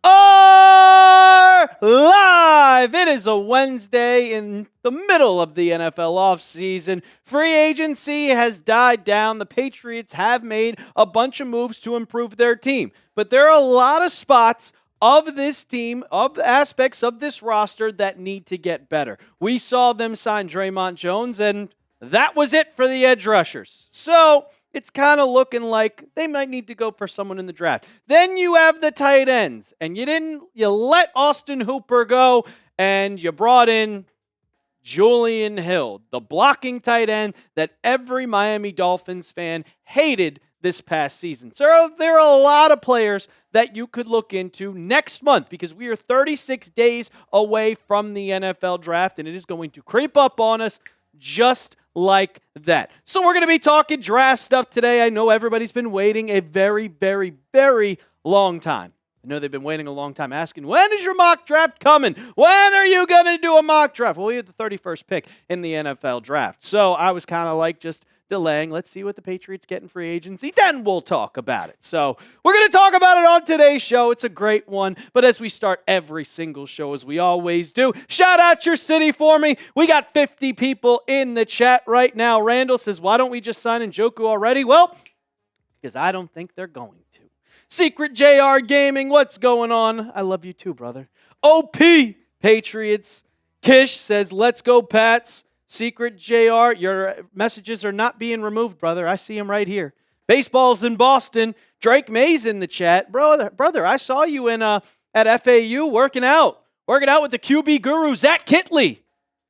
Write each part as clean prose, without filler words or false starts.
are live. It is a Wednesday in the middle of the NFL offseason. Free agency has died down. The Patriots have made a bunch of moves to improve their team. But there are a lot of spots of this team, of the aspects of this roster that need to get better. We saw them sign Draymond Jones, and that was it for the edge rushers. So it's kind of looking like they might need to go for someone in the draft. Then you have the tight ends, and you let Austin Hooper go, and you brought in Julian Hill, the blocking tight end that every Miami Dolphins fan hated this past season. So there are a lot of players that you could look into next month because we are 36 days away from the NFL draft, and it is going to creep up on us just like that. So we're going to be talking draft stuff today. I know everybody's been waiting a very, very, very long time. I know they've been waiting a long time asking, when is your mock draft coming? When are you going to do a mock draft? Well, we have the 31st pick in the NFL draft. So I was kind of like just delaying. Let's see what the Patriots get in free agency. Then we'll talk about it. So we're going to talk about it on today's show. It's a great one. But as we start every single show, as we always do, shout out your city for me. We got 50 people in the chat right now. Randall says, why don't we just sign Njoku already? Well, because I don't think they're going to. Secret JR Gaming, what's going on? I love you too, brother. OP Patriots. Kish says, let's go, Pats. Secret JR, your messages are not being removed, brother. I see them right here. Baseball's in Boston. Drake May's in the chat. Brother, I saw you at FAU working out with the QB guru, Zach Kitley.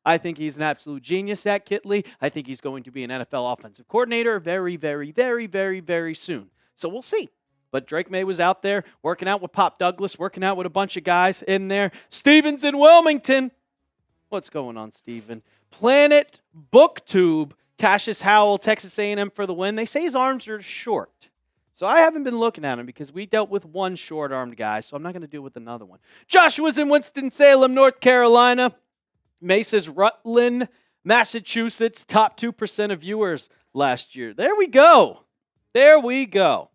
I think he's an absolute genius, Zach Kitley. I think he's going to be an NFL offensive coordinator very, very, very, very, very soon. So we'll see. But Drake Maye was out there working out with Pop Douglas, working out with a bunch of guys in there. Steven's in Wilmington. What's going on, Steven? Planet Booktube, Cassius Howell, Texas A&M for the win. They say his arms are short. So I haven't been looking at him because we dealt with one short-armed guy, so I'm not going to deal with another one. Joshua's in Winston-Salem, North Carolina. Mace's Rutland, Massachusetts, top 2% of viewers last year. There we go. There we go.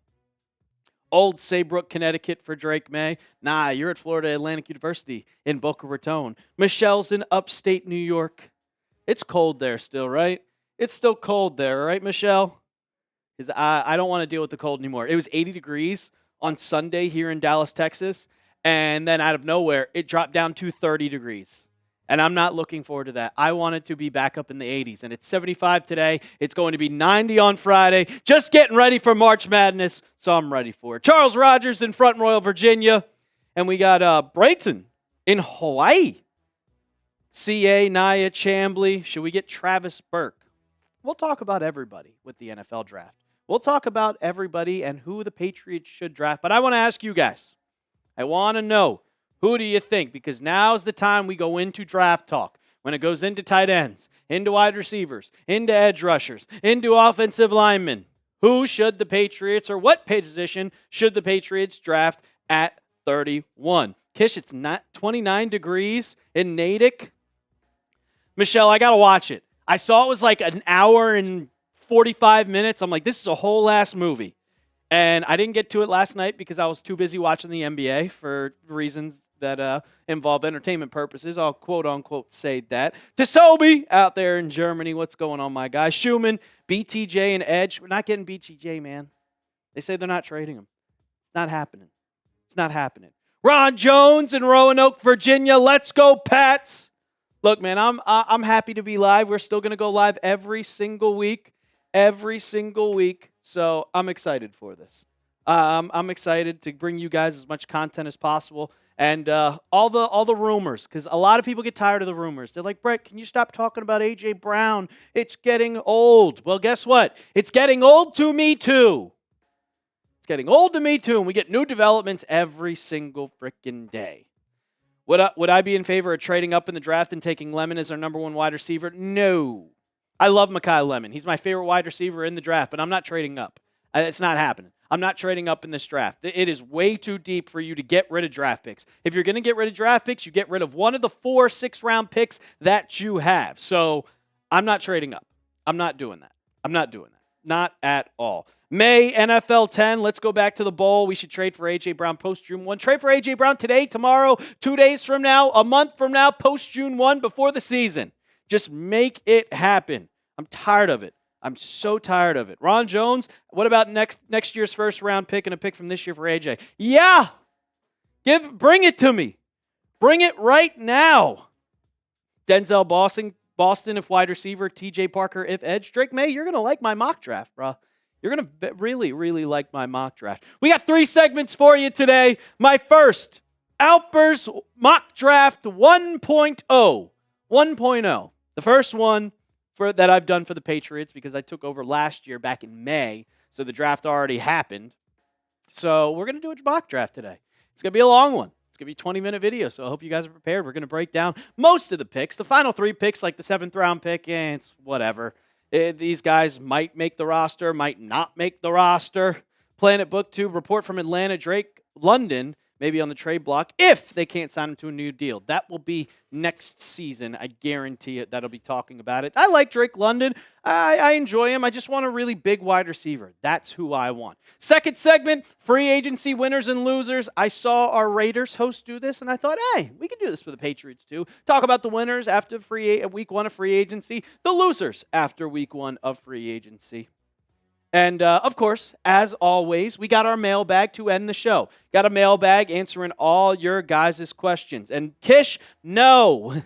Old Saybrook, Connecticut for Drake Maye. Nah, you're at Florida Atlantic University in Boca Raton. Michelle's in upstate New York. It's cold there still, right? It's still cold there, right, Michelle? Because I don't want to deal with the cold anymore. It was 80 degrees on Sunday here in Dallas, Texas, and then out of nowhere, it dropped down to 30 degrees. And I'm not looking forward to that. I want it to be back up in the 80s, and it's 75 today. It's going to be 90 on Friday. Just getting ready for March Madness, so I'm ready for it. Charles Rogers in Front Royal, Virginia, and we got Brayton in Hawaii. CA, Naya, Chambly. Should we get Travis Burke? We'll talk about everybody with the NFL draft. We'll talk about everybody and who the Patriots should draft. But I want to ask you guys. I want to know, who do you think? Because now's the time we go into draft talk. When it goes into tight ends, into wide receivers, into edge rushers, into offensive linemen. Who should the Patriots, or what position should the Patriots draft at 31? Kish, it's not 29 degrees in Natick. Michelle, I got to watch it. I saw it was like an hour and 45 minutes. I'm like, this is a whole ass movie. And I didn't get to it last night because I was too busy watching the NBA for reasons that involve entertainment purposes. I'll quote-unquote say that. To Sobe out there in Germany. What's going on, my guy? Schumann, BTJ, and Edge. We're not getting BTJ, man. They say they're not trading him. It's not happening. It's not happening. Ron Jones in Roanoke, Virginia. Let's go, Pats. Look, man, I'm happy to be live. We're still going to go live every single week. Every single week. So I'm excited for this. I'm excited to bring you guys as much content as possible. And all the rumors, because a lot of people get tired of the rumors. They're like, Brett, can you stop talking about A.J. Brown? It's getting old. Well, guess what? It's getting old to me, too. It's getting old to me, too. And we get new developments every single freaking day. Would I be in favor of trading up in the draft and taking Lemon as our number one wide receiver? No. I love Mekhi Lemon. He's my favorite wide receiver in the draft, but I'm not trading up. It's not happening. I'm not trading up in this draft. It is way too deep for you to get rid of draft picks. If you're going to get rid of draft picks, you get rid of one of the 4 6-round picks that you have. So I'm not trading up. I'm not doing that. I'm not doing that. Not at all. Maye, NFL 10. Let's go back to the bowl. We should trade for A.J. Brown post-June 1. Trade for A.J. Brown today, tomorrow, 2 days from now, a month from now, post-June 1, before the season. Just make it happen. I'm tired of it. I'm so tired of it. Ron Jones, what about next year's first-round pick and a pick from this year for A.J.? Yeah! Bring it to me. Bring it right now. Denzel Boston if wide receiver, T.J. Parker if edge. Drake Maye, you're going to like my mock draft, bro. You're going to really, really like my mock draft. We got 3 segments for you today. My first, Alper's mock draft 1.0. 1.0. The first one that I've done for the Patriots because I took over last year back in May, so the draft already happened. So we're going to do a mock draft today. It's going to be a long one. It's going to be a 20-minute video, so I hope you guys are prepared. We're going to break down most of the picks. The final 3 picks, like the 7th-round pick, it's whatever. These guys might make the roster, might not make the roster. Planet Book 2, report from Atlanta, Drake London, maybe on the trade block, if they can't sign him to a new deal. That will be next season. I guarantee it. That'll be talking about it. I like Drake London. I enjoy him. I just want a really big wide receiver. That's who I want. Second segment, free agency winners and losers. I saw our Raiders host do this, and I thought, hey, we can do this for the Patriots too. Talk about the winners after week 1 of free agency, the losers after week 1 of free agency. And, of course, as always, we got our mailbag to end the show. Got a mailbag answering all your guys' questions. And Kish, no.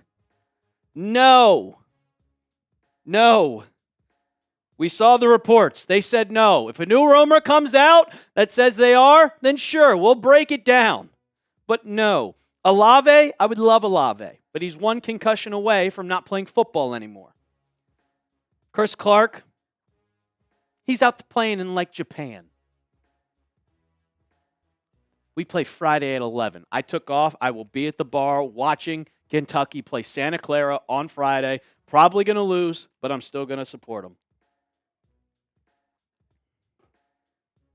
We saw the reports. They said no. If a new rumor comes out that says they are, then sure, we'll break it down. But no. Olave, I would love Olave, but he's 1 concussion away from not playing football anymore. Chris Clark, he's out playing in, like, Japan. We play Friday at 11. I took off. I will be at the bar watching Kentucky play Santa Clara on Friday. Probably going to lose, but I'm still going to support them.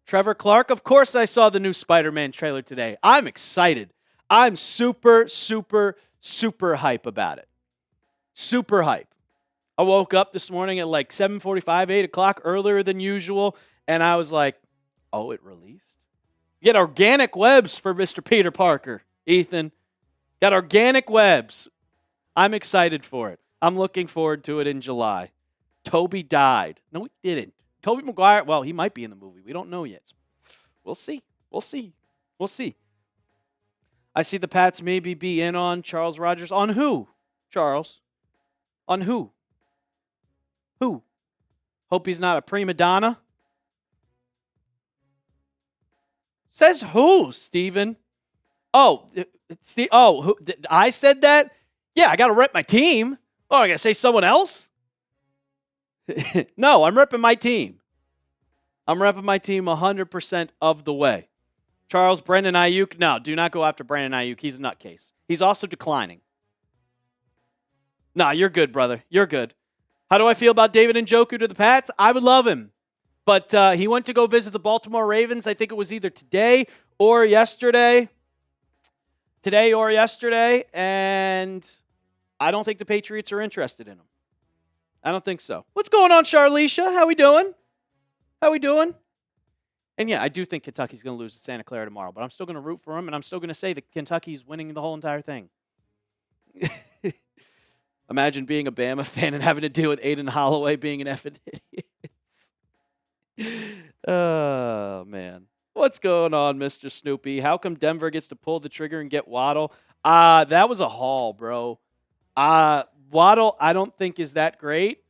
Trevor Clark, of course I saw the new Spider-Man trailer today. I'm excited. I'm super, super, super hype about it. Super hype. I woke up this morning at like 7:45, 8 o'clock, earlier than usual, and I was like, oh, it released? Get organic webs for Mr. Peter Parker, Ethan. Got organic webs. I'm excited for it. I'm looking forward to it in July. Toby died. No, he didn't. Tobey Maguire, well, he might be in the movie. We don't know yet. We'll see. I see the Pats maybe be in on Charles Rogers. On who, Charles? On who? Who? Hope he's not a prima donna. Says who, Steven? Oh, I said that? Yeah, I got to rep my team. Oh, I got to say someone else? No, I'm repping my team. I'm repping my team 100% of the way. Charles, Brandon Ayuk. No, do not go after Brandon Ayuk. He's a nutcase. He's also declining. Nah, you're good, brother. You're good. How do I feel about David Njoku to the Pats? I would love him. But he went to go visit the Baltimore Ravens. I think it was either today or yesterday. And I don't think the Patriots are interested in him. I don't think so. What's going on, Charlicia? How we doing? And yeah, I do think Kentucky's going to lose to Santa Clara tomorrow, but I'm still going to root for them, and I'm still going to say that Kentucky's winning the whole entire thing. Imagine being a Bama fan and having to deal with Aiden Holloway being an effing idiot. Oh, man. What's going on, Mr. Snoopy? How come Denver gets to pull the trigger and get Waddle? That was a haul, bro. Waddle, I don't think is that great.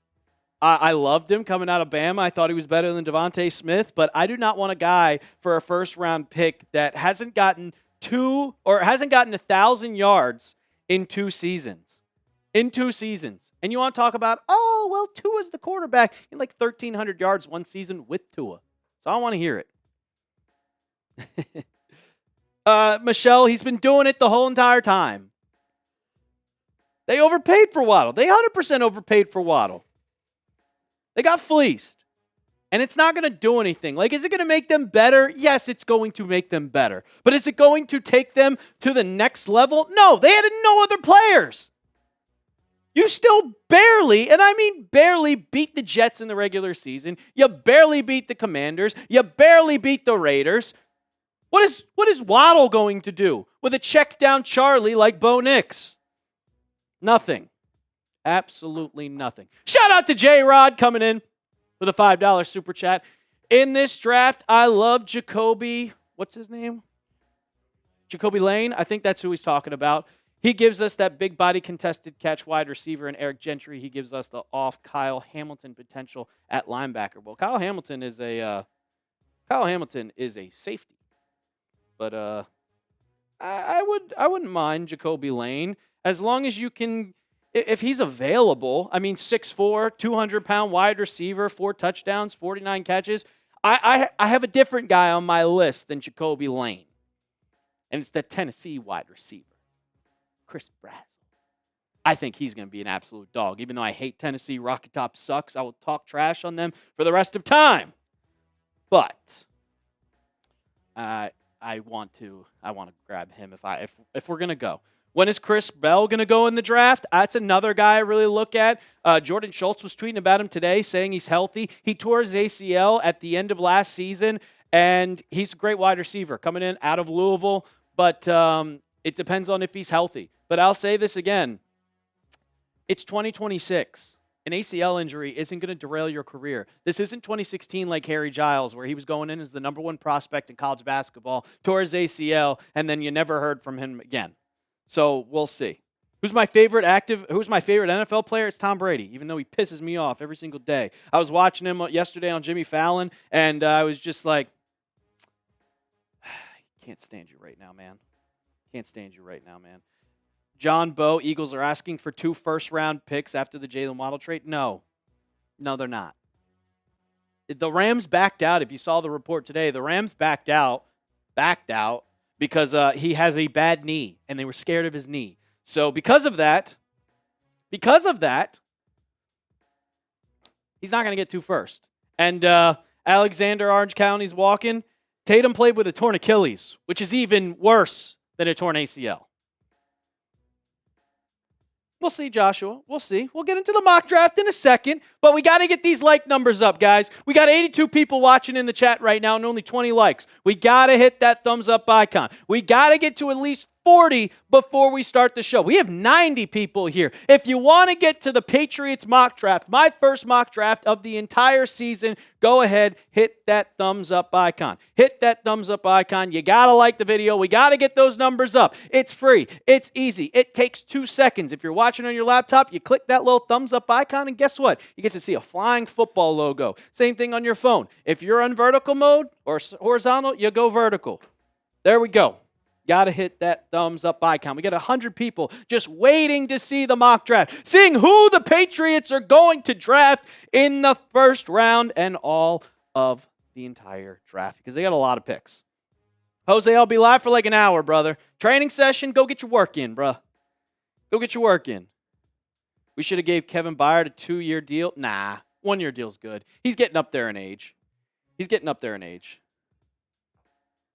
I loved him coming out of Bama. I thought he was better than Devontae Smith, but I do not want a guy for a first-round pick that hasn't gotten 1,000 yards in 2 seasons. And you want to talk about, oh, well, Tua's the quarterback in like 1,300 yards one season with Tua. So I want to hear it. Michelle, he's been doing it the whole entire time. They overpaid for Waddle. They 100% overpaid for Waddle. They got fleeced. And it's not going to do anything. Like, is it going to make them better? Yes, it's going to make them better. But is it going to take them to the next level? No, they had no other players. You still barely, and I mean barely, beat the Jets in the regular season. You barely beat the Commanders. You barely beat the Raiders. What is Waddle going to do with a check down Charlie like Bo Nix? Nothing. Absolutely nothing. Shout out to J-Rod coming in with a $5 super chat. In this draft, I love Jacoby. What's his name? Jacoby Lane. I think that's who he's talking about. He gives us that big body contested catch wide receiver, and Eric Gentry. He gives us the off Kyle Hamilton potential at linebacker. Well, Kyle Hamilton is a safety, but I wouldn't mind Jacoby Lane as long as you can, if he's available. I mean, 6'4", 200-pound wide receiver, 4 touchdowns, 49 catches. I have a different guy on my list than Jacoby Lane, and it's the Tennessee wide receiver, Chris Brazzell. I think he's going to be an absolute dog. Even though I hate Tennessee, Rocket Top sucks. I will talk trash on them for the rest of time. But I want to grab him if we're going to go. When is Chris Bell going to go in the draft? That's another guy I really look at. Jordan Schultz was tweeting about him today, saying he's healthy. He tore his ACL at the end of last season, and he's a great wide receiver coming in out of Louisville. But it depends on if he's healthy. But I'll say this again. It's 2026. An ACL injury isn't going to derail your career. This isn't 2016 like Harry Giles, where he was going in as the number 1 prospect in college basketball, tore his ACL, and then you never heard from him again. So we'll see. Who's my favorite NFL player? It's Tom Brady, even though he pisses me off every single day. I was watching him yesterday on Jimmy Fallon, and I was just like, can't stand you right now, man. Can't stand you right now, man. John Bowe, Eagles are asking for 2 first-round picks after the Jalen Waddle trade. No, they're not. The Rams backed out. If you saw the report today, the Rams backed out because he has a bad knee, and they were scared of his knee. So because of that, he's not going to get 2 first. And Alexander, Orange County's walking. Tatum played with a torn Achilles, which is even worse than a torn ACL. We'll see, Joshua. We'll see. We'll get into the mock draft in a second, but we got to get these like numbers up, guys. We got 82 people watching in the chat right now and only 20 likes. We got to hit that thumbs up icon. We got to get to at least 40 before we start the show. We have 90 people here. If you want to get to the Patriots mock draft, my first mock draft of the entire season, go ahead, hit that thumbs up icon. Hit that thumbs up icon. You got to like the video. We got to get those numbers up. It's free. It's easy. It takes 2 seconds. If you're watching on your laptop, you click that little thumbs up icon, and guess what? You get to see a flying football logo. Same thing on your phone. If you're on vertical mode or horizontal, you go vertical. There we go. Got to hit that thumbs up icon. We got 100 people just waiting to see the mock draft, seeing who the Patriots are going to draft in the first round and all of the entire draft because they got a lot of picks. Jose, I'll be live for like an hour, brother. Training session, go get your work in, bruh. Go get your work in. We should have gave Kevin Byard a 2-year deal. Nah, 1-year deal's good. He's getting up there in age.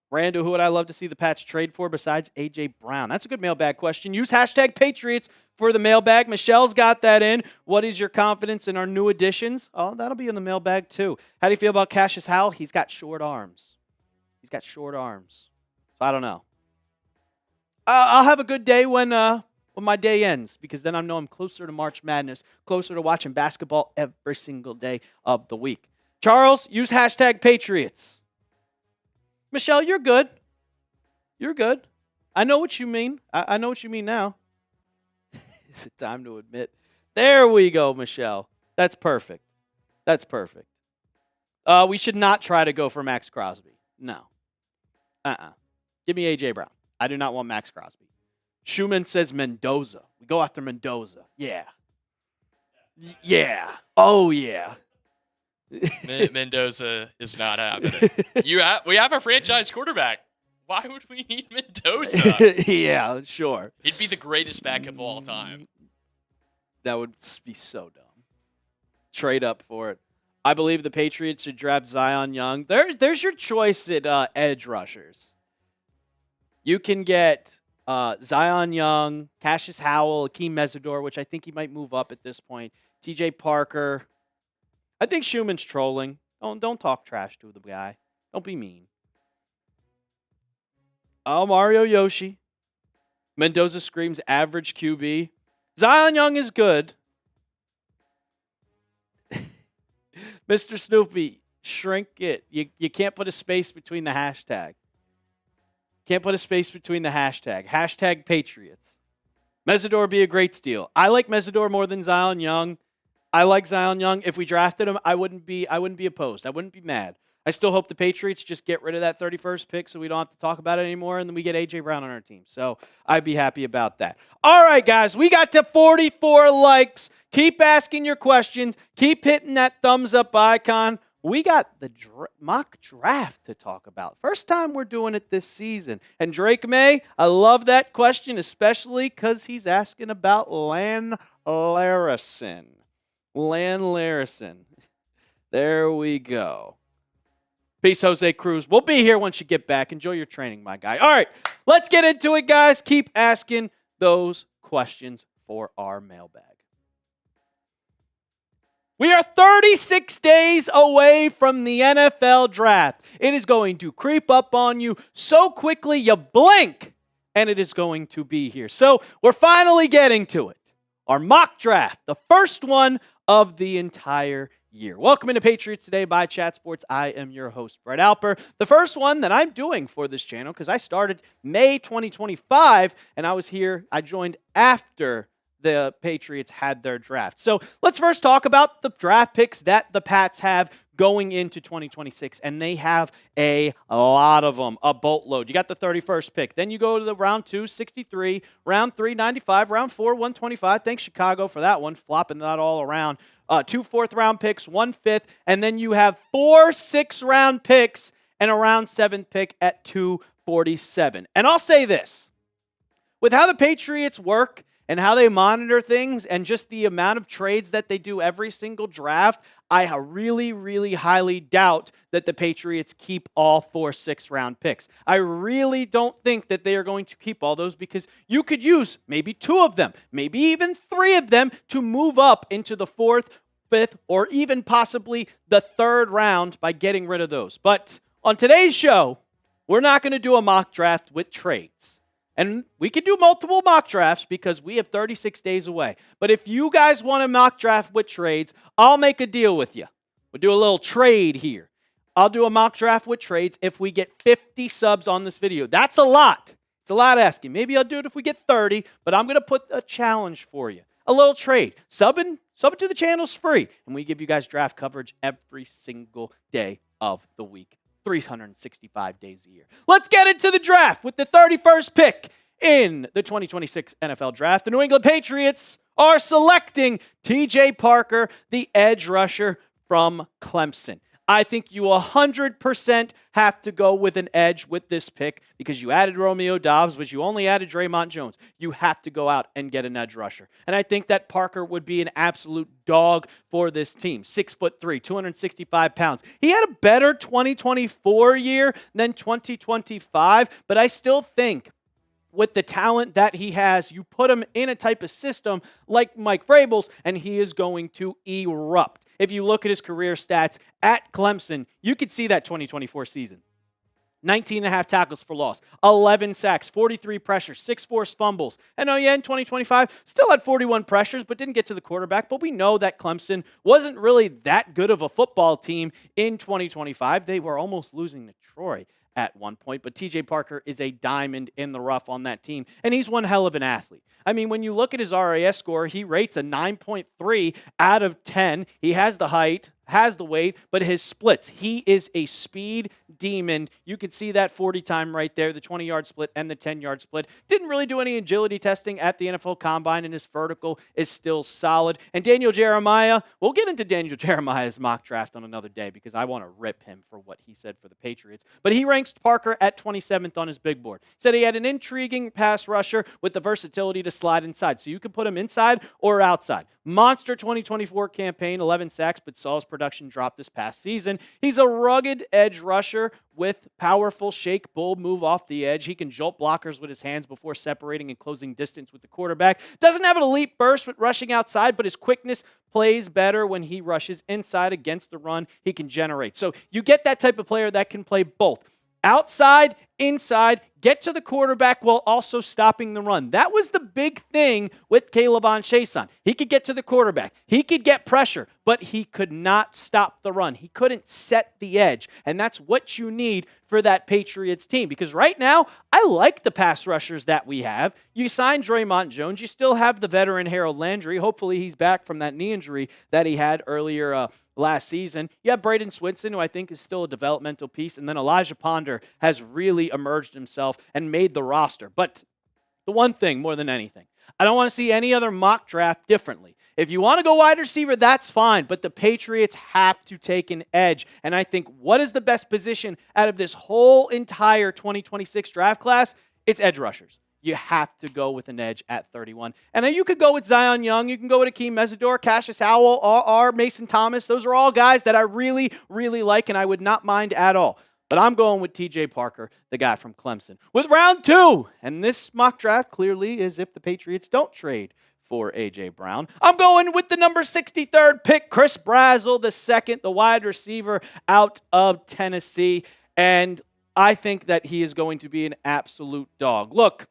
Randall, who would I love to see the Pats trade for besides A.J. Brown? That's a good mailbag question. Use hashtag Patriots for the mailbag. Michelle's got that in. What is your confidence in our new additions? Oh, that'll be in the mailbag too. How do you feel about Cassius Howell? He's got short arms. So I don't know. I'll have a good day when my day ends because then I know I'm closer to March Madness, closer to watching basketball every single day of the week. Charles, use hashtag Patriots. Michelle, you're good. I know what you mean. I know what you mean now. Is it time to admit? There we go, Michelle. That's perfect. We should not try to go for Max Crosby. No. Give me A.J. Brown. I do not want Max Crosby. Schumann says Mendoza. We go after Mendoza. Yeah. Oh, yeah. Mendoza is not happening. We have a franchise quarterback. Why would we need Mendoza? Yeah, sure. He'd be the greatest back of all time. That would be so dumb. Trade up for it. I believe the Patriots should draft Zion Young. There's your choice at edge rushers. You can get Zion Young, Cassius Howell, Akeem Mesidor, which I think he might move up at this point. TJ Parker. I think Schumann's trolling. Don't talk trash to the guy. Don't be mean. Mario Yoshi. Mendoza screams average QB. Zion Young is good. Mr. Snoopy, shrink it. You can't put a space between the hashtag. Can't put a space between the hashtag. Hashtag Patriots. Mesidor be a great steal. I like Mesidor more than Zion Young. I like Zion Young. If we drafted him, I wouldn't be opposed. I wouldn't be mad. I still hope the Patriots just get rid of that 31st pick so we don't have to talk about it anymore, and then we get A.J. Brown on our team. So I'd be happy about that. All right, guys, we got to 44 likes. Keep asking your questions. Keep hitting that thumbs up icon. We got the mock draft to talk about. First time we're doing it this season. And Drake May, I love that question, especially because he's asking about Lan Larison. Lan Larison. There we go. Peace, Jose Cruz. We'll be here once you get back. Enjoy your training, my guy. All right, let's get into it, guys. Keep asking those questions for our mailbag. We are 36 days away from the NFL draft. It is going to creep up on you so quickly you blink, and it is going to be here. So we're finally getting to it. Our mock draft, the first one of the entire year. Welcome into Patriots Today by Chat Sports. I am your host, Brett Alper. The first one that I'm doing for this channel, because I started May 2025, and I joined after the Patriots had their draft. So let's first talk about the draft picks that the Pats have going into 2026, and they have a lot of them, a boatload. You got the 31st pick. Then you go to the round 2, 63, round 3, 95, round 4, 125. Thanks, Chicago, for that one, flopping that all around. 2 4th-round picks, 1 5th, and then you have 4 6th-round picks and a round 7th pick at 247. And I'll say this. With how the Patriots work and how they monitor things and just the amount of trades that they do every single draft, I really, really highly doubt that the Patriots keep all 4 6th-round picks. I really don't think that they are going to keep all those because you could use maybe 2 of them, maybe even 3 of them to move up into the 4th, 5th, or even possibly the 3rd round by getting rid of those. But on today's show, we're not going to do a mock draft with trades. And we can do multiple mock drafts because we have 36 days away. But if you guys want a mock draft with trades, I'll make a deal with you. We'll do a little trade here. I'll do a mock draft with trades if we get 50 subs on this video. That's a lot. It's a lot asking. Maybe I'll do it if we get 30, but I'm going to put a challenge for you. A little trade. Sub it to the channel's free. And we give you guys draft coverage every single day of the week. 365 days a year. Let's get into the draft with the 31st pick in the 2026 NFL Draft. The New England Patriots are selecting TJ Parker, the edge rusher from Clemson. I think you 100% have to go with an edge with this pick because you added Romeo Doubs, but you only added Draymond Jones. You have to go out and get an edge rusher. And I think that Parker would be an absolute dog for this team. 6'3", 265 pounds. He had a better 2024 year than 2025, but I still think with the talent that he has, you put him in a type of system like Mike Vrabel's, and he is going to erupt. If you look at his career stats at Clemson, you could see that 2024 season. 19.5 tackles for loss, 11 sacks, 43 pressures, 6 forced fumbles. And in 2025, still had 41 pressures, but didn't get to the quarterback. But we know that Clemson wasn't really that good of a football team in 2025. They were almost losing to Troy at one point, but TJ Parker is a diamond in the rough on that team, and he's one hell of an athlete. I mean, when you look at his RAS score, he rates a 9.3 out of 10. He has the height, has the weight, but his splits, he is a speed demon. You can see that 40 time right there, the 20-yard split and the 10-yard split. Didn't really do any agility testing at the NFL Combine, and his vertical is still solid. And Daniel Jeremiah, we'll get into Daniel Jeremiah's mock draft on another day because I want to rip him for what he said for the Patriots. But he ranks Parker at 27th on his big board. Said he had an intriguing pass rusher with the versatility to slide inside. So you can put him inside or outside. Monster 2024 campaign, 11 sacks, but saw his production dropped this past season. He's a rugged edge rusher with powerful shake, bull move off the edge. He can jolt blockers with his hands before separating and closing distance with the quarterback. Doesn't have an elite burst with rushing outside, but his quickness plays better when he rushes inside against the run he can generate. So you get that type of player that can play both. Outside, inside, get to the quarterback while also stopping the run. That was the big thing with Jaishawn. He could get to the quarterback. He could get pressure, but he could not stop the run. He couldn't set the edge, and that's what you need for that Patriots team. Because right now, I like the pass rushers that we have. You signed Draymond Jones. You still have the veteran Harold Landry. Hopefully, he's back from that knee injury that he had earlier last season. You have Braden Swinson, who I think is still a developmental piece, and then Elijah Ponder has really emerged himself and made the roster. But the one thing more than anything, I don't want to see any other mock draft differently. If you want to go wide receiver, that's fine, but the Patriots have to take an edge. And I think what is the best position out of this whole entire 2026 draft class? It's edge rushers. You have to go with an edge at 31. And then you could go with Zion Young. You can go with Akeem Mesidor, Cassius Howell, or Mason Thomas. Those are all guys that I really, really like, and I would not mind at all. But I'm going with TJ Parker, the guy from Clemson, with round 2. And this mock draft clearly is if the Patriots don't trade for A.J. Brown. I'm going with the number 63rd pick, Chris Brazzell, the second, the wide receiver out of Tennessee. And I think that he is going to be an absolute dog. Look,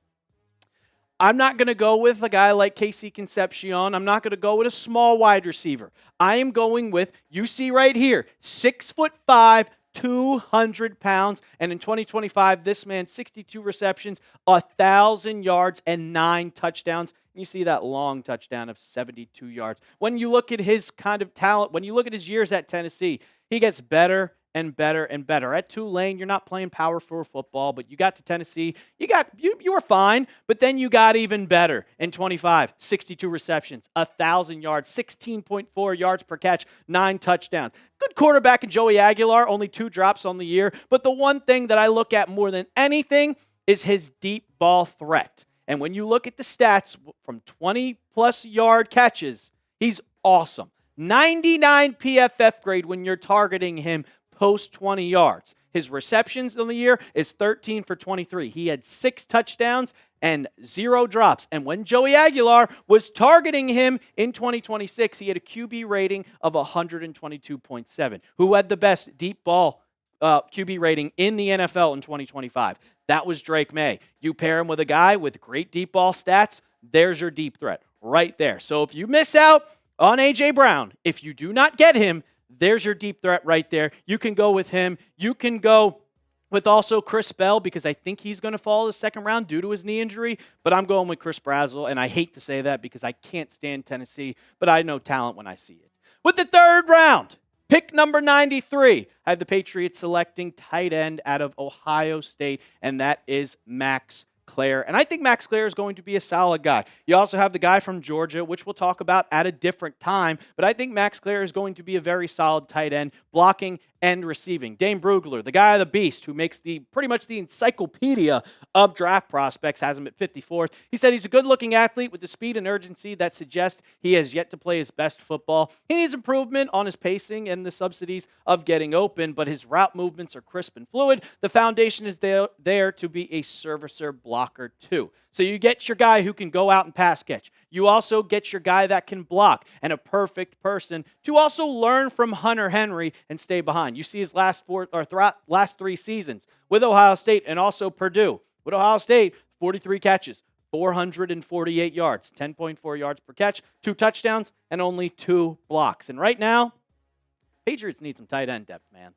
I'm not going to go with a guy like Casey Concepcion. I'm not going to go with a small wide receiver. I am going with, you see right here, 6'5", 200 pounds, and in 2025, this man, 62 receptions, 1,000 yards, and 9 touchdowns. And you see that long touchdown of 72 yards. When you look at his kind of talent, when you look at his years at Tennessee, he gets better and better and better. At Tulane, you're not playing power for football, but you got to Tennessee, you were fine, but then you got even better. In 25, 62 receptions, 1,000 yards, 16.4 yards per catch, 9 touchdowns. Good quarterback in Joey Aguilar, only 2 drops on the year, but the one thing that I look at more than anything is his deep ball threat. And when you look at the stats from 20-plus yard catches, he's awesome. 99 PFF grade when you're targeting him post 20 yards. His receptions in the year is 13 for 23. He had 6 touchdowns and 0 drops. And when Joey Aguilar was targeting him in 2026, he had a QB rating of 122.7. Who had the best deep ball QB rating in the NFL in 2025? That was Drake Maye. You pair him with a guy with great deep ball stats, there's your deep threat right there. So if you miss out on A.J. Brown, if you do not get him, there's your deep threat right there. You can go with him. You can go with also Chris Bell because I think he's going to fall the second round due to his knee injury, but I'm going with Chris Brazzell, and I hate to say that because I can't stand Tennessee, but I know talent when I see it. With the third round, pick number 93, I have the Patriots selecting tight end out of Ohio State, and that is Max Klare. And I think Max Klare is going to be a solid guy. You also have the guy from Georgia, which we'll talk about at a different time, but I think Max Klare is going to be a very solid tight end, blocking and receiving. Dane Brugler, the guy of the beast who makes pretty much the encyclopedia of draft prospects, has him at 54th. He said he's a good-looking athlete with the speed and urgency that suggests he has yet to play his best football. He needs improvement on his pacing and the subsidies of getting open, but his route movements are crisp and fluid. The foundation is there to be a servicer blocker too. So you get your guy who can go out and pass catch. You also get your guy that can block and a perfect person to also learn from Hunter Henry and stay behind. You see his last 3 seasons with Ohio State and also Purdue. With Ohio State, 43 catches, 448 yards, 10.4 yards per catch, 2 touchdowns, and only 2 blocks. And right now, Patriots need some tight end depth, man.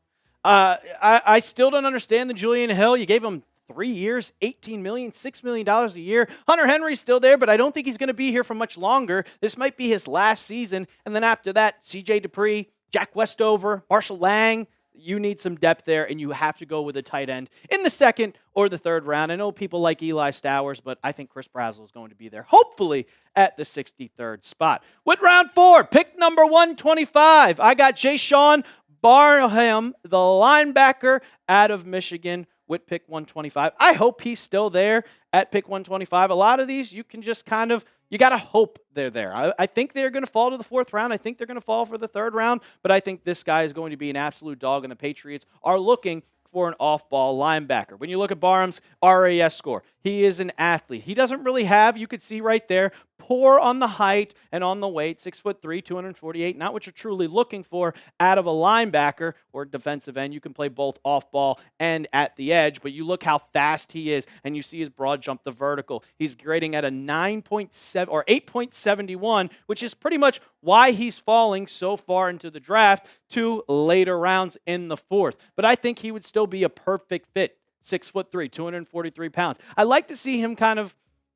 I still don't understand the Julian Hill. You gave him 3 years, $18 million, $6 million a year. Hunter Henry's still there, but I don't think he's going to be here for much longer. This might be his last season. And then after that, C.J. Dupree, Jack Westover, Marshall Lang. You need some depth there, and you have to go with a tight end in the second or the third round. I know people like Eli Stowers, but I think Chris Brazzell is going to be there, hopefully at the 63rd spot. With round 4, pick number 125, I got Jaishawn Barham, the linebacker out of Michigan, with pick 125. I hope he's still there at pick 125. A lot of these, you can just kind of, you got to hope they're there. I think they're going to fall to the 4th round. I think they're going to fall for the 3rd round, but I think this guy is going to be an absolute dog, and the Patriots are looking for an off-ball linebacker. When you look at Barham's RAS score, he is an athlete. He doesn't really have, you could see right there, poor on the height and on the weight, 6'3", 248, not what you're truly looking for out of a linebacker or defensive end. You can play both off-ball and at the edge, but you look how fast he is, and you see his broad jump, the vertical. He's grading at a 9.7 or 8.71, which is pretty much why he's falling so far into the draft to later rounds in the 4th. But I think he would still be a perfect fit. 6'3", 243 pounds. I like to see him kind of.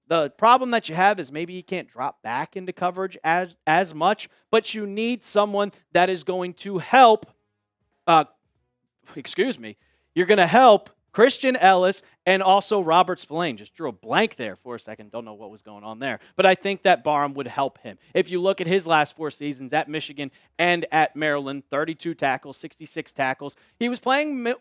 The problem that you have is maybe he can't drop back into coverage as much, but you need someone that is going to help. You're going to help Christian Ellis and also Robert Spillane. Just drew a blank there for a second. Don't know what was going on there. But I think that Barham would help him. If you look at his last 4 seasons at Michigan and at Maryland, 32 tackles, 66 tackles. He was playing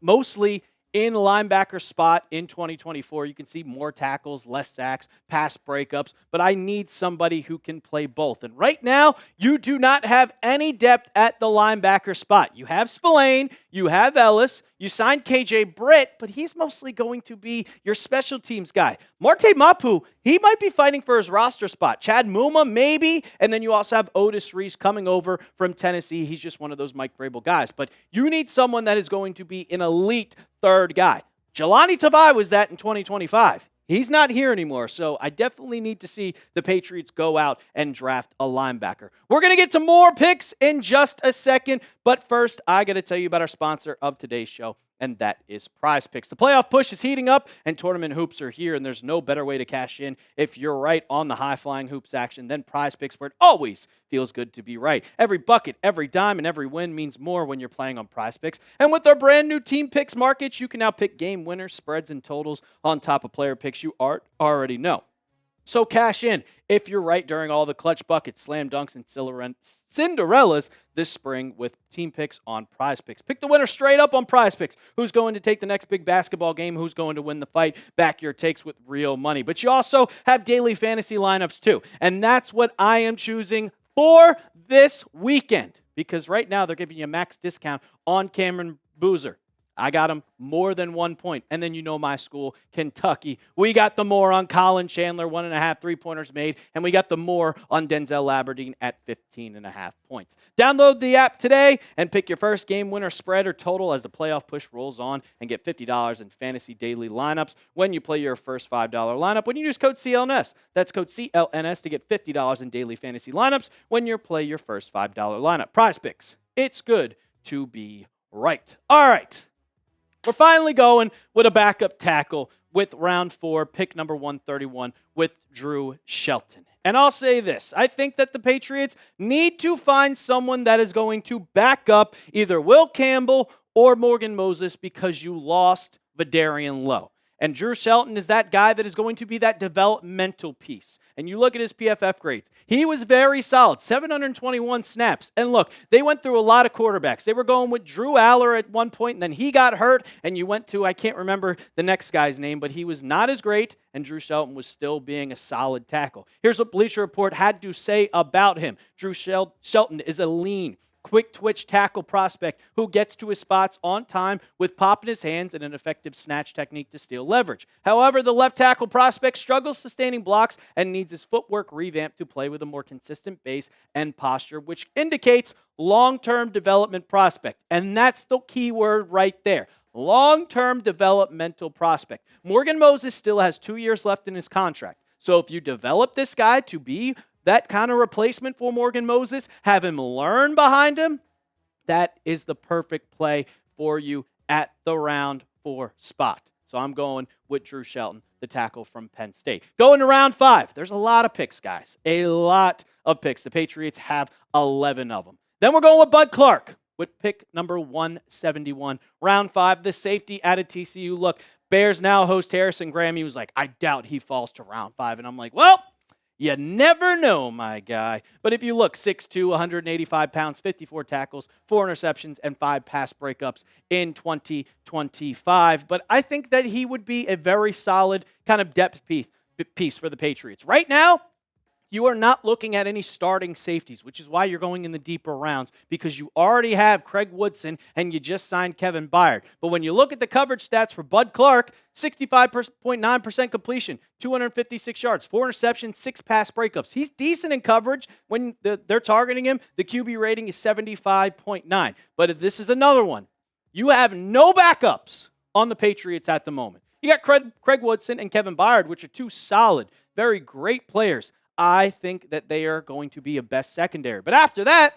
mostly in linebacker spot in 2024. You can see more tackles, less sacks, pass breakups, but I need somebody who can play both. And right now, you do not have any depth at the linebacker spot. You have Spillane, you have Ellis, you signed KJ Britt, but he's mostly going to be your special teams guy. Marte Mapu, he might be fighting for his roster spot. Chad Muma, maybe, and then you also have Otis Reese coming over from Tennessee. He's just one of those Mike Vrabel guys, but you need someone that is going to be an elite 3rd guy. Jelani Tavai was that in 2025. He's not here anymore, so I definitely need to see the Patriots go out and draft a linebacker. We're going to get to more picks in just a second, but first, I got to tell you about our sponsor of today's show, and that is Prize Picks. The playoff push is heating up, and tournament hoops are here, and there's no better way to cash in if you're right on the high-flying hoops action than Prize Picks, where it always feels good to be right. Every bucket, every dime, and every win means more when you're playing on Prize Picks. And with our brand new Team Picks markets, you can now pick game winners, spreads, and totals on top of player picks you already know. So cash in if you're right during all the clutch buckets, slam dunks, and Cinderellas this spring with Team Picks on Prize Picks. Pick the winner straight up on Prize Picks. Who's going to take the next big basketball game? Who's going to win the fight? Back your takes with real money. But you also have daily fantasy lineups too. And that's what I am choosing for this weekend. Because right now they're giving you a max discount on Cameron Boozer. I got him more than 1 point. And then you know my school, Kentucky. We got the more on Colin Chandler, 1.5 3-pointers made. And we got the more on Denzel Laberdine at 15.5 points. Download the app today and pick your first game winner, spread, or total as the playoff push rolls on and get $50 in fantasy daily lineups when you play your first $5 lineup when you use code CLNS. That's code CLNS to get $50 in daily fantasy lineups when you play your first $5 lineup. Prize Picks. It's good to be right. All right. We're finally going with a backup tackle with round 4, pick number 131 with Drew Shelton. And I'll say this. I think that the Patriots need to find someone that is going to back up either Will Campbell or Morgan Moses because you lost Vidarian Lowe. And Drew Shelton is that guy that is going to be that developmental piece. And you look at his PFF grades. He was very solid, 721 snaps. And look, they went through a lot of quarterbacks. They were going with Drew Aller at one point, and then he got hurt, and you went to, I can't remember the next guy's name, but he was not as great, and Drew Shelton was still being a solid tackle. Here's what Bleacher Report had to say about him. Drew Shelton is a lean, quick twitch tackle prospect who gets to his spots on time with pop in his hands and an effective snatch technique to steal leverage. However, the left tackle prospect struggles sustaining blocks and needs his footwork revamped to play with a more consistent base and posture, which indicates long-term development prospect. And that's the key word right there. Long-term developmental prospect. Morgan Moses still has 2 years left in his contract. So if you develop this guy to be that kind of replacement for Morgan Moses, have him learn behind him, that is the perfect play for you at the round 4 spot. So I'm going with Drew Shelton, the tackle from Penn State. Going to round 5. There's a lot of picks, guys. A lot of picks. The Patriots have 11 of them. Then we're going with Bud Clark with pick number 171. Round 5, the safety out of TCU. Look, Bears now host Harrison Graham. He was like, I doubt he falls to round 5. And I'm like, well, you never know, my guy. But if you look, 6'2", 185 pounds, 54 tackles, 4 interceptions, and 5 pass breakups in 2025. But I think that he would be a very solid kind of depth piece for the Patriots. Right now, You are not looking at any starting safeties, which is why you're going in the deeper rounds, because you already have Craig Woodson and you just signed Kevin Byard. But when you look at the coverage stats for Bud Clark, 65.9% completion, 256 yards, 4 interceptions, 6 pass breakups. He's decent in coverage when they're targeting him. The QB rating is 75.9. But if this is another one, you have no backups on the Patriots at the moment. You got Craig Woodson and Kevin Byard, which are two solid, very great players. I think that they are going to be a best secondary. But after that,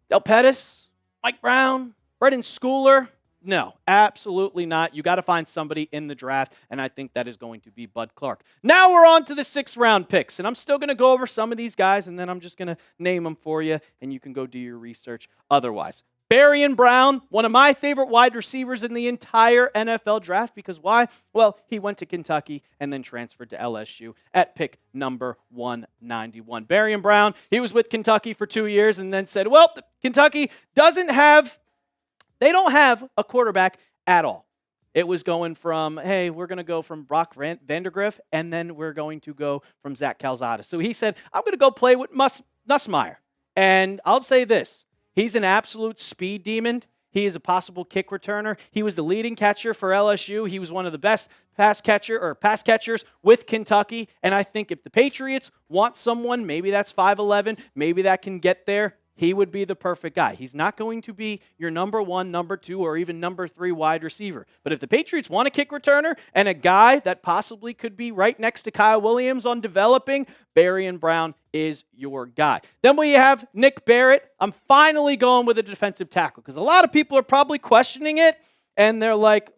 Delp, Mike Brown, Brendan Schooler, no, absolutely not. You got to find somebody in the draft, and I think that is going to be Bud Clark. Now we're on to the 6th-round picks, and I'm still going to go over some of these guys, and then I'm just going to name them for you, and you can go do your research otherwise. Barion Brown, one of my favorite wide receivers in the entire NFL draft. Because why? Well, he went to Kentucky and then transferred to LSU at pick number 191. Barion Brown, he was with Kentucky for 2 years and then said, well, Kentucky don't have a quarterback at all. It was going from, hey, we're going to go from Brock Vandergriff, and then we're going to go from Zach Calzada. So he said, I'm going to go play with Nussmeier. And I'll say this. He's an absolute speed demon. He is a possible kick returner. He was the leading catcher for LSU. He was one of the best pass catchers with Kentucky. And I think if the Patriots want someone, maybe that's 5'11", maybe that can get there, he would be the perfect guy. He's not going to be your number 1, number 2, or even number 3 wide receiver. But if the Patriots want a kick returner and a guy that possibly could be right next to Kyle Williams on developing, Barion Brown is your guy. Then we have Nick Barrett. I'm finally going with a defensive tackle because a lot of people are probably questioning it, and they're like,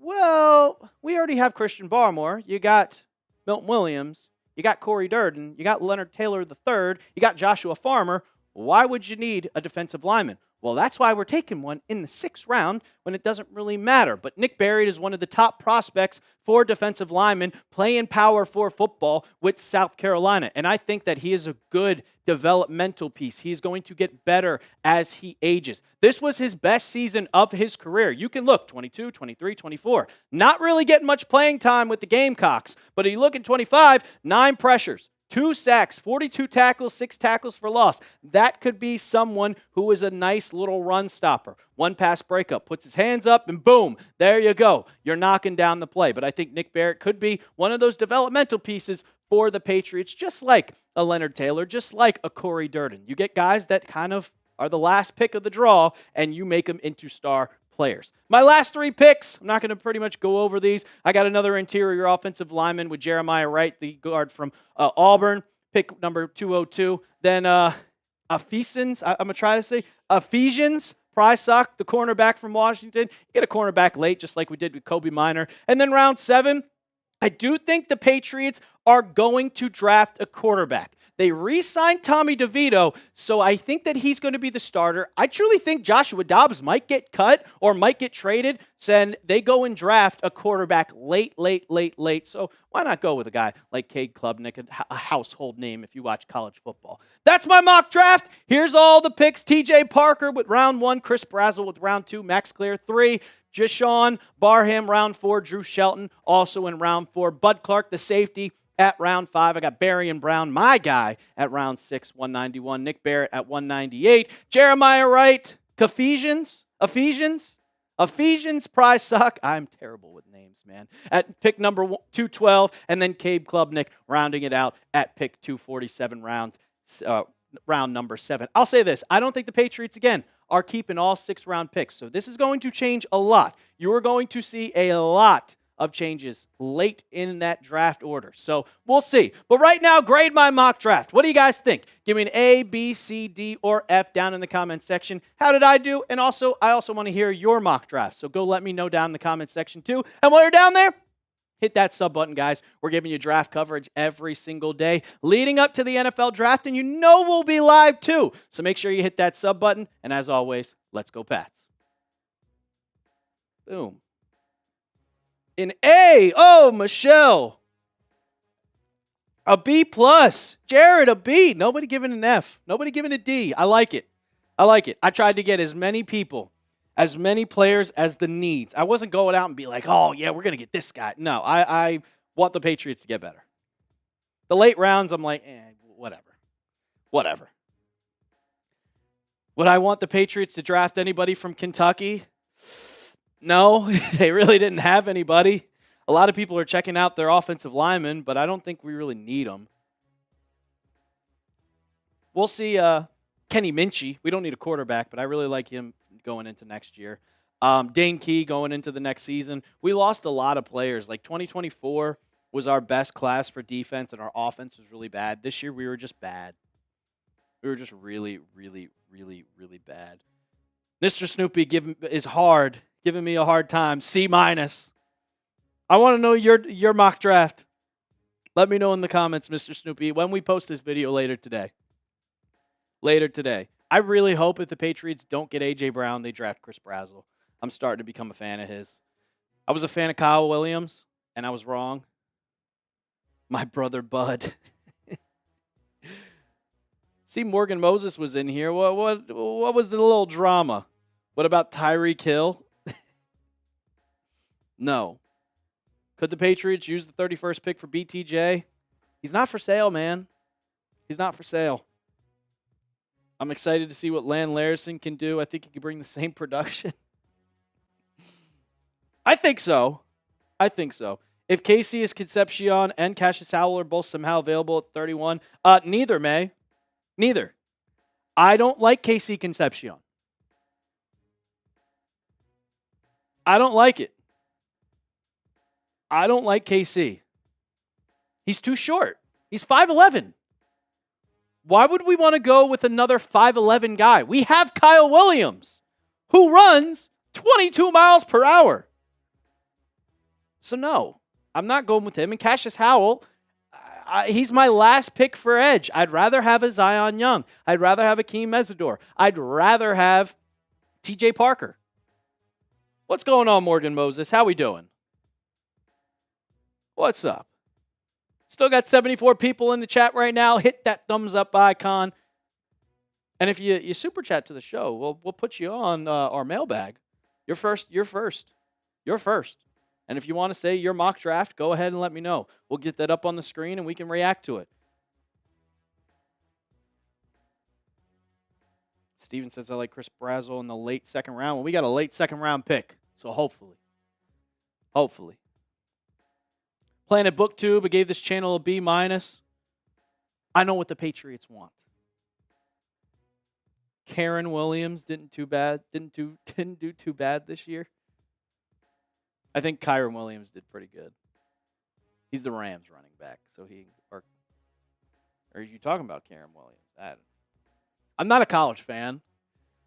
well, we already have Christian Barmore. You got Milton Williams. You got Corey Durden. You got Leonard Taylor III. You got Joshua Farmer. Why would you need a defensive lineman? Well, that's why we're taking one in the 6th round when it doesn't really matter. But Nick Barrett is one of the top prospects for defensive linemen playing Power 4 football with South Carolina. And I think that he is a good developmental piece. He's going to get better as he ages. This was his best season of his career. You can look, 22, 23, 24. Not really getting much playing time with the Gamecocks. But if you look at 25, 9 pressures. 2 sacks, 42 tackles, 6 tackles for loss. That could be someone who is a nice little run stopper. 1 pass breakup, puts his hands up, and boom, there you go. You're knocking down the play. But I think Nick Barrett could be one of those developmental pieces for the Patriots, just like a Leonard Taylor, just like a Corey Durden. You get guys that kind of are the last pick of the draw, and you make them into star players. My last 3 picks, I'm not going to pretty much go over these. I got another interior offensive lineman with Jeremiah Wright, the guard from Auburn, pick number 202. Then Ephesians, I'm going to try to say Ephesians, Prysock, the cornerback from Washington. You get a cornerback late, just like we did with Kobe Minor. And then round 7, I do think the Patriots are going to draft a quarterback. They re-signed Tommy DeVito, so I think that he's going to be the starter. I truly think Joshua Dobbs might get cut or might get traded, so they go and draft a quarterback late. So why not go with a guy like Cade Klubnik, a household name if you watch college football. That's my mock draft. Here's all the picks. TJ Parker with round 1, Chris Brazzell with round 2, Max Klare 3, Jaishawn, Barham round 4, Drew Shelton also in round 4, Bud Clark, the safety, at round 5, I got Barion Brown, my guy, at round 6, 191. Nick Barrett at 198. Jeremiah Wright, Ephesians, Prysock. I'm terrible with names, man. At pick number 212, and then Cade Klubnik rounding it out at pick 247, round number 7. I'll say this. I don't think the Patriots, again, are keeping all 6-round picks. So this is going to change a lot. You are going to see a lot of changes late in that draft order. So we'll see. But right now, grade my mock draft. What do you guys think? Give me an A, B, C, D, or F down in the comments section. How did I do? And also, I also want to hear your mock draft. So go let me know down in the comments section too. And while you're down there, hit that sub button, guys. We're giving you draft coverage every single day leading up to the NFL draft, and you know we'll be live too. So make sure you hit that sub button. And as always, let's go Pats. Boom. An A. Oh, Michelle. A B+. Jared, a B. Nobody giving an F. Nobody giving a D. I like it. I tried to get as many people, as many players as the needs. I wasn't going out and be like, oh, yeah, we're going to get this guy. No, I want the Patriots to get better. The late rounds, I'm like, whatever. Would I want the Patriots to draft anybody from Kentucky? No, they really didn't have anybody. A lot of people are checking out their offensive linemen, but I don't think we really need them. We'll see Kenny Minchie. We don't need a quarterback, but I really like him going into next year. Dane Key going into the next season. We lost a lot of players. Like 2024 was our best class for defense, and our offense was really bad. This year, we were just bad. We were just really, really, really, really bad. Mr. Snoopy is hard, giving me a hard time. C-. I want to know your mock draft. Let me know in the comments, Mr. Snoopy, when we post this video later today. I really hope if the Patriots don't get A.J. Brown, they draft Chris Brazzell. I'm starting to become a fan of his. I was a fan of Kyle Williams, and I was wrong. My brother Bud. See, Morgan Moses was in here. What was the little drama? What about Tyreek Hill? No. Could the Patriots use the 31st pick for BTJ? He's not for sale, man. He's not for sale. I'm excited to see what Lan Larson can do. I think he can bring the same production. I think so. If Casey is Concepcion and Cassius Howell are both somehow available at 31, neither, May. Neither. I don't like Casey Concepcion. I don't like it. I don't like KC. He's too short. He's 5'11". Why would we want to go with another 5'11" guy? We have Kyle Williams, who runs 22 miles per hour. So no, I'm not going with him. And Cassius Howell, he's my last pick for edge. I'd rather have a Zion Young. I'd rather have a Akeem Mesidor. I'd rather have TJ Parker. What's going on, Morgan Moses? How we doing? What's up? Still got 74 people in the chat right now. Hit that thumbs up icon. And if you super chat to the show, we'll put you on our mailbag. You're first. And if you want to say your mock draft, go ahead and let me know. We'll get that up on the screen and we can react to it. Steven says, I like Chris Brazzell in the late second round. Well, we got a late second round pick. So hopefully. Planet BookTube, I gave this channel a B-. I know what the Patriots want. Karen Williams didn't do too bad this year. I think Kyron Williams did pretty good. He's the Rams running back, so or are you talking about Karen Williams? I'm not a college fan,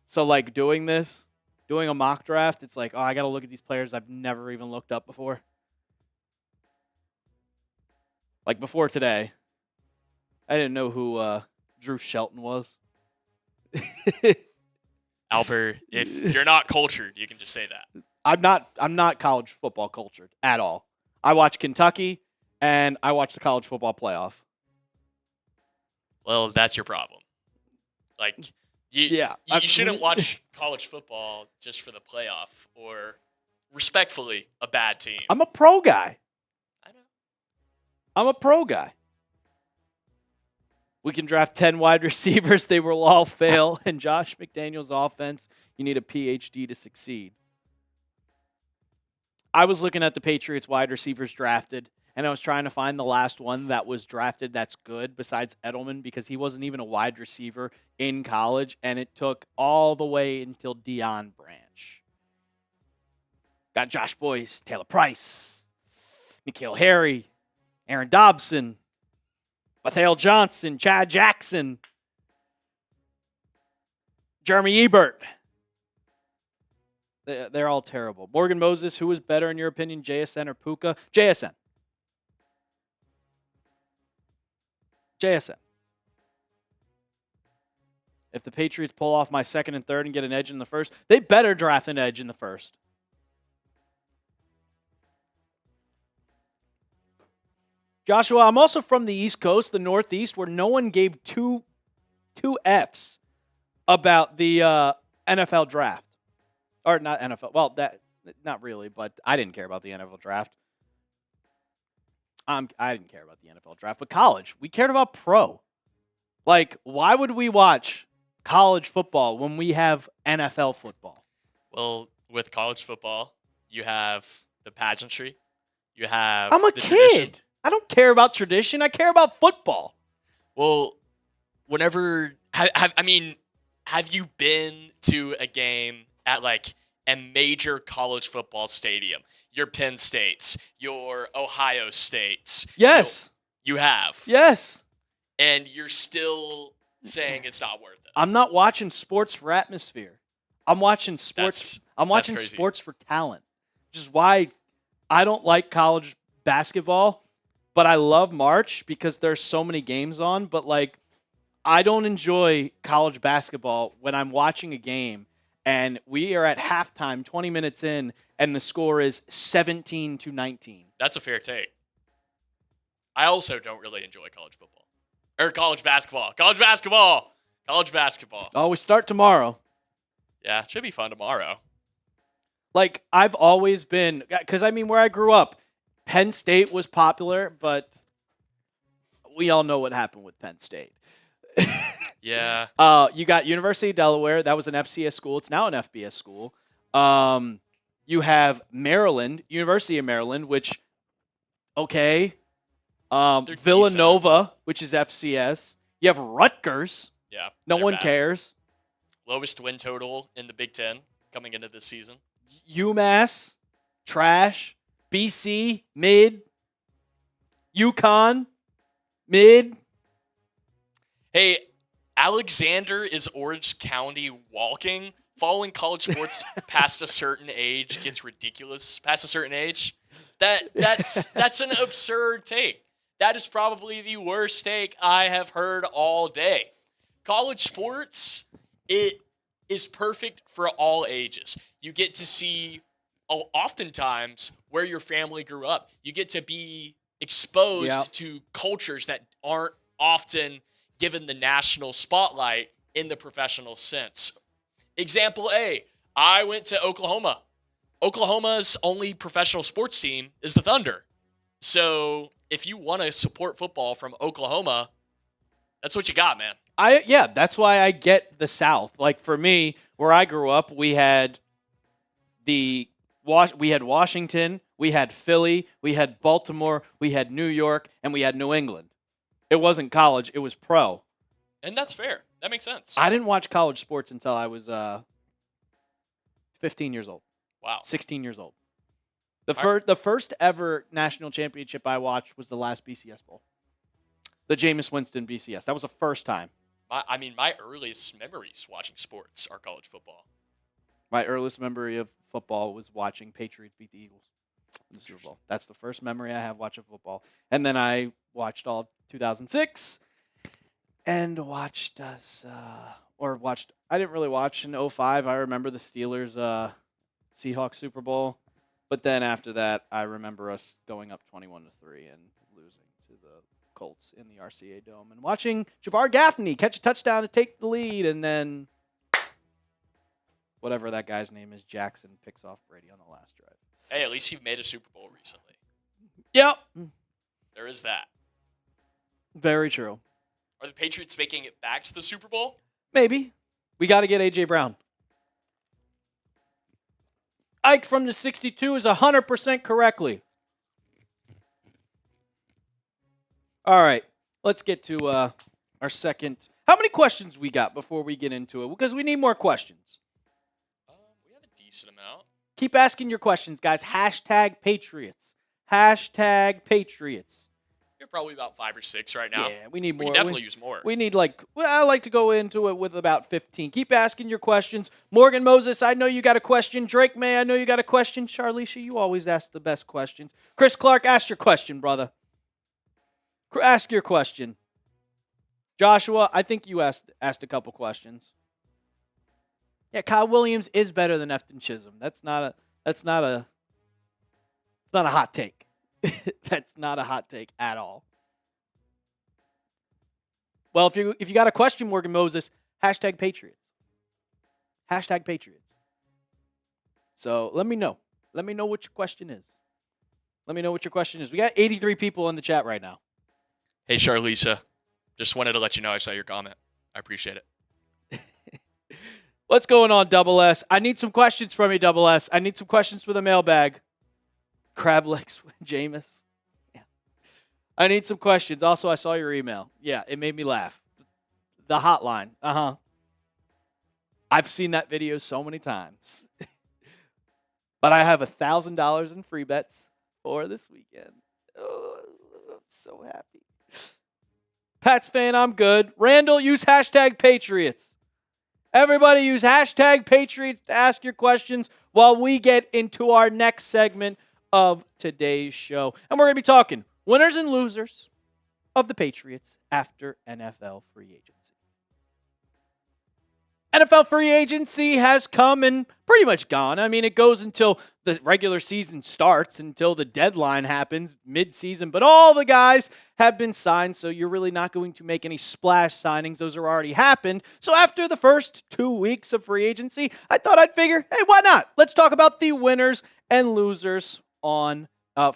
so like doing a mock draft, it's like, oh, I got to look at these players I've never even looked up before. Like before today, I didn't know who Drew Shelton was. Alper, if you're not cultured, you can just say that. I'm not college football cultured at all. I watch Kentucky and I watch the college football playoff. Well, that's your problem. Like you shouldn't watch college football just for the playoff or respectfully a bad team. I'm a pro guy. I know. I'm a pro guy. We can draft 10 wide receivers. They will all fail. And Josh McDaniels' offense, you need a PhD to succeed. I was looking at the Patriots wide receivers drafted, and I was trying to find the last one that was drafted that's good besides Edelman because he wasn't even a wide receiver in college, and it took all the way until Deion Branch. Got Josh Boyce, Taylor Price, N'Keal Harry, Aaron Dobson, Mathael Johnson, Chad Jackson, Jeremy Ebert. They're all terrible. Morgan Moses, who is better in your opinion, JSN or Puka? JSN. If the Patriots pull off my second and third and get an edge in the first, they better draft an edge in the first. Joshua, I'm also from the East Coast, the Northeast, where no one gave two Fs about the NFL draft. Or not NFL. Well, that not really, but I didn't care about the NFL draft. I didn't care about the NFL draft, but college, we cared about pro. Like, why would we watch college football when we have NFL football? Well, with college football, you have the pageantry. You have I'm a the kid. tradition. I don't care about tradition. I care about football. Well, whenever have you been to a game at like a major college football stadium? Your Penn States, your Ohio States. Yes. You have. Yes. And you're still saying it's not worth it. I'm not watching sports for atmosphere. I'm watching sports. I'm watching crazy. Sports for talent, which is why I don't like college basketball, but I love March because there's so many games on. But like, I don't enjoy college basketball when I'm watching a game and we are at halftime, 20 minutes in, and the score is 17-19. That's a fair take. I also don't really enjoy college football. Or college basketball. College basketball. College basketball. Oh, we start tomorrow. Yeah, it should be fun tomorrow. Like, I've always been, because I mean, where I grew up, Penn State was popular, but we all know what happened with Penn State. Yeah. You got University of Delaware. That was an FCS school. It's now an FBS school. You have Maryland, University of Maryland, which, okay. Villanova, which is FCS. You have Rutgers. Yeah. No one bad. cares. Lowest win total in the Big Ten coming into this season. UMass, trash. BC, mid. UConn, mid. Hey, Alexander is Orange County walking. Following college sports past a certain age gets ridiculous. Past a certain age, that's an absurd take. That is probably the worst take I have heard all day. College sports, it is perfect for all ages. You get to see, oftentimes, where your family grew up. You get to be exposed to cultures that aren't often given the national spotlight in the professional sense. Example A, I went to Oklahoma. Oklahoma's only professional sports team is the Thunder. So if you want to support football from Oklahoma, that's what you got, man. That's why I get the South. Like, for me, where I grew up, we had Washington, we had Philly, we had Baltimore, we had New York, and we had New England. It wasn't college, it was pro. And that's fair. That makes sense. I didn't watch college sports until I was 15 years old. Wow. 16 years old. The first ever national championship I watched was the last BCS Bowl. The Jameis Winston BCS. That was the first time. My earliest memories watching sports are college football. My earliest memory of football was watching Patriots beat the Eagles in the Super Bowl. That's the first memory I have watching football. And then I watched all of 2006 and watched I didn't really watch in 2005. I remember the Steelers Seahawks Super Bowl. But then after that, I remember us going up 21-3 and losing to the Colts in the RCA Dome and watching Jabbar Gaffney catch a touchdown to take the lead, and then whatever that guy's name is, Jackson, picks off Brady on the last drive. Hey, at least you've made a Super Bowl recently. Yep. There is that. Very true. Are the Patriots making it back to the Super Bowl? Maybe. We got to get A.J. Brown. Ike from the 62 is 100% correctly. All right. Let's get to our second. How many questions we got before we get into it? Because we need more questions. We have a decent amount. Keep asking your questions, guys. Hashtag Patriots. Hashtag Patriots. You're probably about 5 or 6 right now. Yeah, we need more. We can definitely use more. We need I like to go into it with about 15. Keep asking your questions. Morgan Moses, I know you got a question. Drake May, I know you got a question. Charlicia, you always ask the best questions. Chris Clark, ask your question, brother. Ask your question. Joshua, I think you asked a couple questions. Yeah, Kyle Williams is better than Efton Chisholm. That's not a hot take. That's not a hot take at all. Well, if you got a question, Morgan Moses, hashtag Patriots. Hashtag Patriots. So let me know. Let me know what your question is. Let me know what your question is. We got 83 people in the chat right now. Hey, Charlisa. Just wanted to let you know I saw your comment. I appreciate it. What's going on, Double S? I need some questions from you, Double S. I need some questions for the mailbag. Crab legs with Jameis. Yeah. I need some questions. Also, I saw your email. Yeah, it made me laugh. The hotline. I've seen that video so many times. But I have $1,000 in free bets for this weekend. Oh, I'm so happy. Pats fan, I'm good. Randall, use hashtag Patriots. Everybody use hashtag Patriots to ask your questions while we get into our next segment of today's show. And we're going to be talking winners and losers of the Patriots after NFL free agency. NFL free agency has come and pretty much gone. I mean, it goes until the regular season starts, until the deadline happens mid-season. But all the guys have been signed, so you're really not going to make any splash signings. Those are already happened. So after the first 2 weeks of free agency, I thought I'd figure, hey, why not? Let's talk about the winners and losers on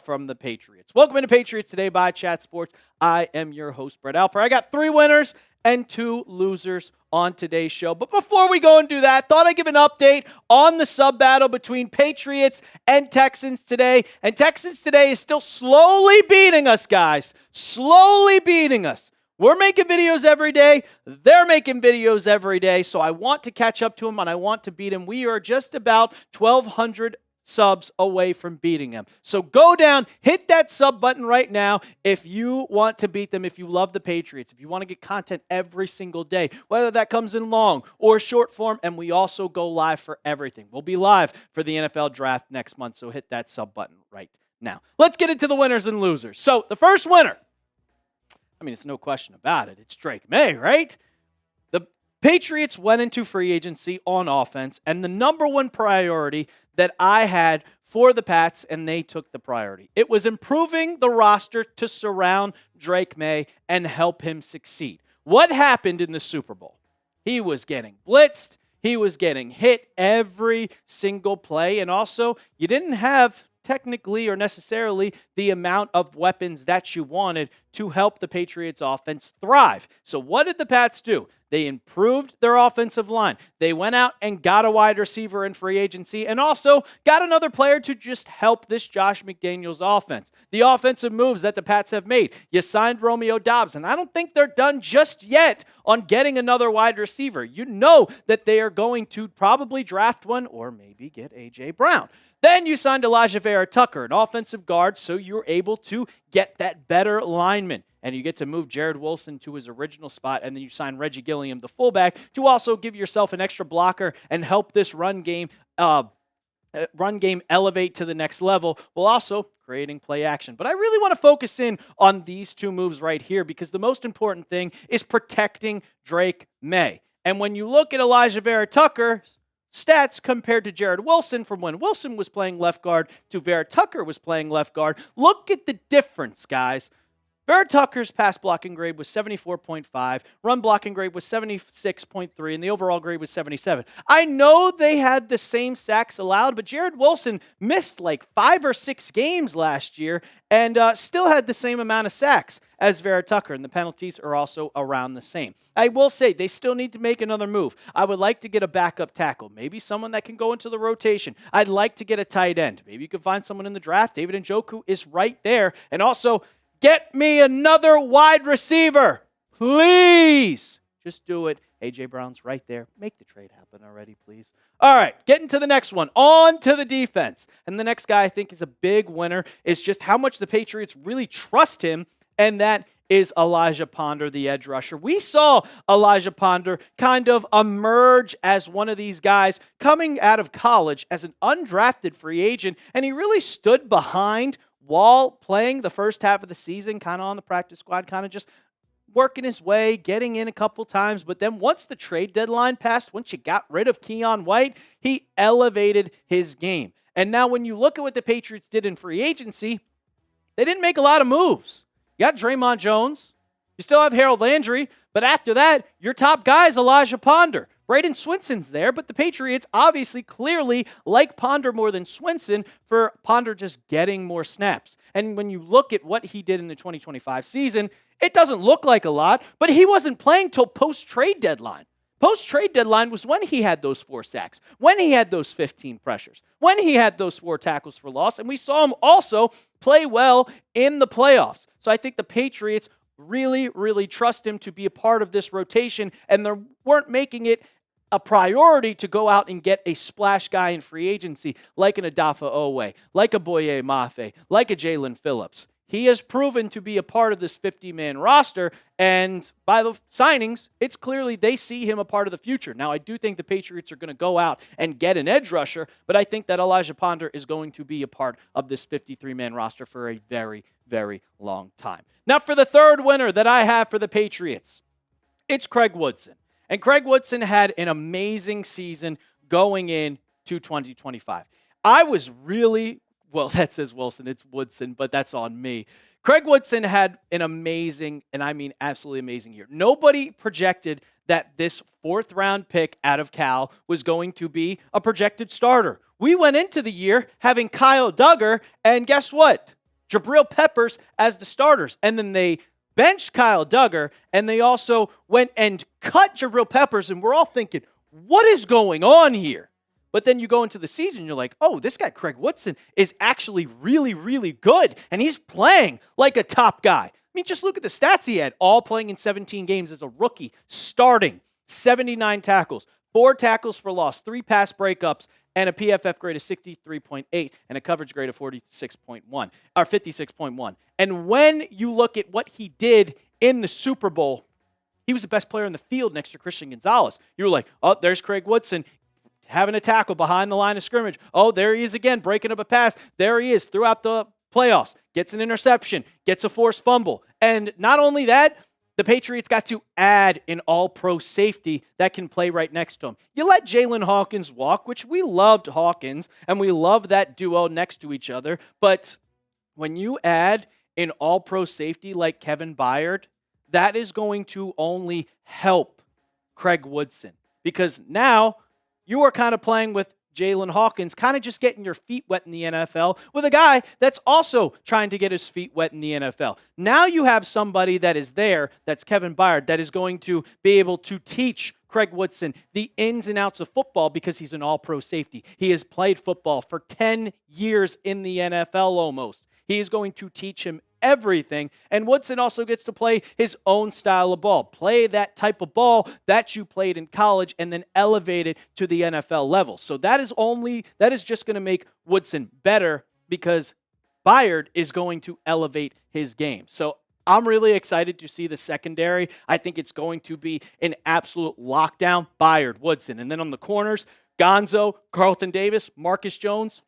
from the Patriots. Welcome into Patriots Today by Chat Sports. I am your host, Brett Alper. I got 3 winners and 2 losers on today's show. But before we go and do that, thought I'd give an update on the sub battle between Patriots and Texans today. And Texans today is still slowly beating us, guys. Slowly beating us. We're making videos every day. They're making videos every day. So I want to catch up to them and I want to beat them. We are just about 1,200 subs away from beating them. So go down, hit that sub button right now if you want to beat them, if you love the Patriots, if you want to get content every single day, whether that comes in long or short form, and we also go live for everything. We'll be live for the NFL draft next month, so hit that sub button right now. Let's get into the winners and losers. So the first winner, I mean, it's no question about it. It's Drake Maye, right? The Patriots went into free agency on offense, and the number one priority that I had for the Pats, and they took the priority. It was improving the roster to surround Drake Maye and help him succeed. What happened in the Super Bowl? He was getting blitzed. He was getting hit every single play. And also, you didn't have technically or necessarily the amount of weapons that you wanted to help the Patriots offense thrive. So what did the Pats do? They improved their offensive line. They went out and got a wide receiver in free agency and also got another player to just help this Josh McDaniels offense. The offensive moves that the Pats have made. You signed Romeo Doubs, and I don't think they're done just yet on getting another wide receiver. You know that they are going to probably draft one or maybe get A.J. Brown. Then you signed Elijah Vera-Tucker, an offensive guard, so you're able to get that better lineman. And you get to move Jared Wilson to his original spot, and then you sign Reggie Gilliam, the fullback, to also give yourself an extra blocker and help this run game elevate to the next level, while also creating play action. But I really want to focus in on these 2 moves right here because the most important thing is protecting Drake Maye. And when you look at Elijah Vera-Tucker's stats compared to Jared Wilson from when Wilson was playing left guard to Vera-Tucker was playing left guard, look at the difference, guys. Vera-Tucker's pass blocking grade was 74.5, run blocking grade was 76.3, and the overall grade was 77. I know they had the same sacks allowed, but Jared Wilson missed like 5 or 6 games last year and still had the same amount of sacks as Vera-Tucker, and the penalties are also around the same. I will say they still need to make another move. I would like to get a backup tackle, maybe someone that can go into the rotation. I'd like to get a tight end. Maybe you can find someone in the draft. David Njoku is right there, and also get me another wide receiver. Please. Just do it. A.J. Brown's right there. Make the trade happen already, please. All right, getting to the next one. On to the defense. And the next guy I think is a big winner is just how much the Patriots really trust him, and that is Elijah Ponder, the edge rusher. We saw Elijah Ponder kind of emerge as one of these guys coming out of college as an undrafted free agent, and he really stood behind while playing the first half of the season, kind of on the practice squad, kind of just working his way, getting in a couple times. But then once the trade deadline passed, once you got rid of Keon White, he elevated his game. And now when you look at what the Patriots did in free agency, they didn't make a lot of moves. You got Draymond Jones. You still have Harold Landry. But after that, your top guy is Elijah Ponder. Braden Swinson's there, but the Patriots obviously clearly like Ponder more than Swinson for Ponder just getting more snaps. And when you look at what he did in the 2025 season, it doesn't look like a lot, but he wasn't playing till post-trade deadline. Post-trade deadline was when he had those 4 sacks, when he had those 15 pressures, when he had those 4 tackles for loss, and we saw him also play well in the playoffs. So I think the Patriots really, really trust him to be a part of this rotation, and they weren't making it a priority to go out and get a splash guy in free agency like an Adafa Owe, like a Boye Mafe, like a Jalen Phillips. He has proven to be a part of this 50-man roster, and by the signings, it's clearly they see him a part of the future. Now, I do think the Patriots are going to go out and get an edge rusher, but I think that Elijah Ponder is going to be a part of this 53-man roster for a very, very long time. Now, for the third winner that I have for the Patriots, it's Craig Woodson. And Craig Woodson had an amazing season going into 2025. I was really... Well, that says Wilson, it's Woodson, but that's on me. Craig Woodson had an amazing, and I mean absolutely amazing year. Nobody projected that this 4th-round pick out of Cal was going to be a projected starter. We went into the year having Kyle Duggar, and guess what? Jabril Peppers as the starters. And then they benched Kyle Duggar, and they also went and cut Jabril Peppers, and we're all thinking, what is going on here? But then you go into the season, you're like, oh, this guy, Craig Woodson, is actually really, really good. And he's playing like a top guy. I mean, just look at the stats he had, all playing in 17 games as a rookie, starting 79 tackles, 4 tackles for loss, 3 pass breakups, and a PFF grade of 63.8 and a coverage grade of 56.1. And when you look at what he did in the Super Bowl, he was the best player in the field next to Christian Gonzalez. You were like, oh, there's Craig Woodson, having a tackle behind the line of scrimmage. Oh, there he is again, breaking up a pass. There he is throughout the playoffs. Gets an interception, gets a forced fumble. And not only that, the Patriots got to add an all-pro safety that can play right next to him. You let Jalen Hawkins walk, which we loved Hawkins, and we love that duo next to each other. But when you add an all-pro safety like Kevin Byard, that is going to only help Craig Woodson. Because now you are kind of playing with Jalen Hawkins, kind of just getting your feet wet in the NFL with a guy that's also trying to get his feet wet in the NFL. Now you have somebody that is there, that's Kevin Byard, that is going to be able to teach Craig Woodson the ins and outs of football because he's an all-pro safety. He has played football for 10 years in the NFL almost. He is going to teach him everything, and Woodson also gets to play his own style of ball. Play that type of ball that you played in college and then elevate it to the NFL level. So that is just going to make Woodson better because Byard is going to elevate his game. So I'm really excited to see the secondary. I think it's going to be an absolute lockdown. Byard, Woodson. And then on the corners, Gonzo, Carlton Davis, Marcus Jones.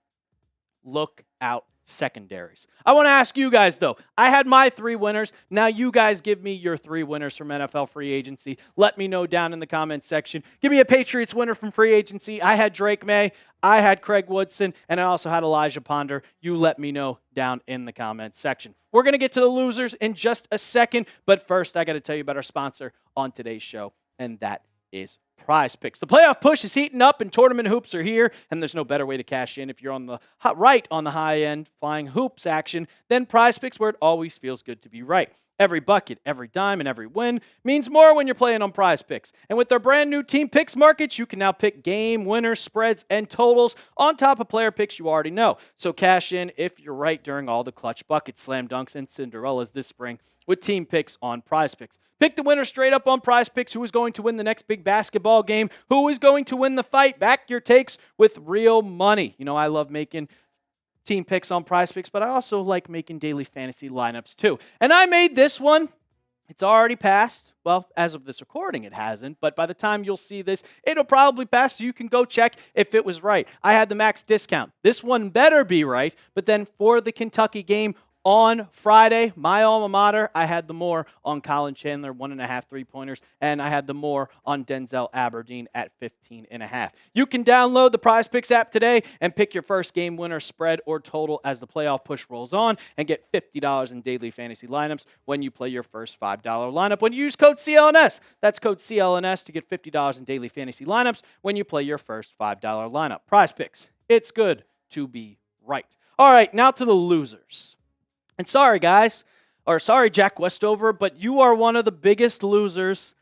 Look out secondaries. I want to ask you guys, though. I had my 3 winners. Now you guys give me your 3 winners from NFL free agency. Let me know down in the comments section. Give me a Patriots winner from free agency. I had Drake Maye. I had Craig Woodson. And I also had Elijah Ponder. You let me know down in the comments section. We're going to get to the losers in just a second. But first, I got to tell you about our sponsor on today's show, and that is Prize Picks. The playoff push is heating up and tournament hoops are here, and there's no better way to cash in if you're on the right on the high end flying hoops action than Prize Picks, where it always feels good to be right. Every bucket, every dime, and every win means more when you're playing on Prize Picks. And with their brand new Team Picks markets, you can now pick game, winners, spreads, and totals on top of player picks you already know. So cash in if you're right during all the clutch buckets, slam dunks, and Cinderellas this spring with Team Picks on Prize Picks. Pick the winner straight up on Prize Picks. Who is going to win the next big basketball game? Who is going to win the fight? Back your takes with real money. You know, I love making team picks on Prize Picks, but I also like making daily fantasy lineups too. And I made this one. It's already passed. Well, as of this recording, it hasn't. But by the time you'll see this, it'll probably pass, so you can go check if it was right. I had the max discount. This one better be right. But then for the Kentucky game, on Friday, my alma mater, I had the more on Colin Chandler, 1.5 3-pointers, and I had the more on Denzel Aberdeen at 15.5. You can download the Prize Picks app today and pick your first game winner, spread, or total as the playoff push rolls on, and get $50 in daily fantasy lineups when you play your first $5 lineup when you use code CLNS. That's code CLNS to get $50 in daily fantasy lineups when you play your first $5 lineup. Prize Picks. It's good to be right. All right, now to the losers. And sorry, guys, or sorry, Jack Westover, but you are one of the biggest losers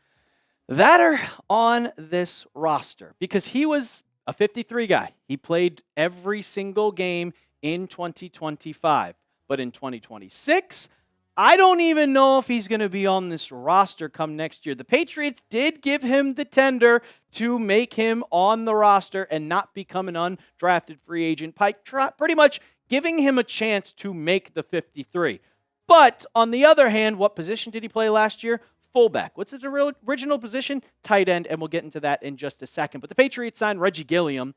that are on this roster because he was a 53 guy. He played every single game in 2025. But in 2026, I don't even know if he's going to be on this roster come next year. The Patriots did give him the tender to make him on the roster and not become an undrafted free agent, pretty much giving him a chance to make the 53. But on the other hand, what position did he play last year? Fullback. What's his original position? Tight end, and we'll get into that in just a second. But the Patriots signed Reggie Gilliam,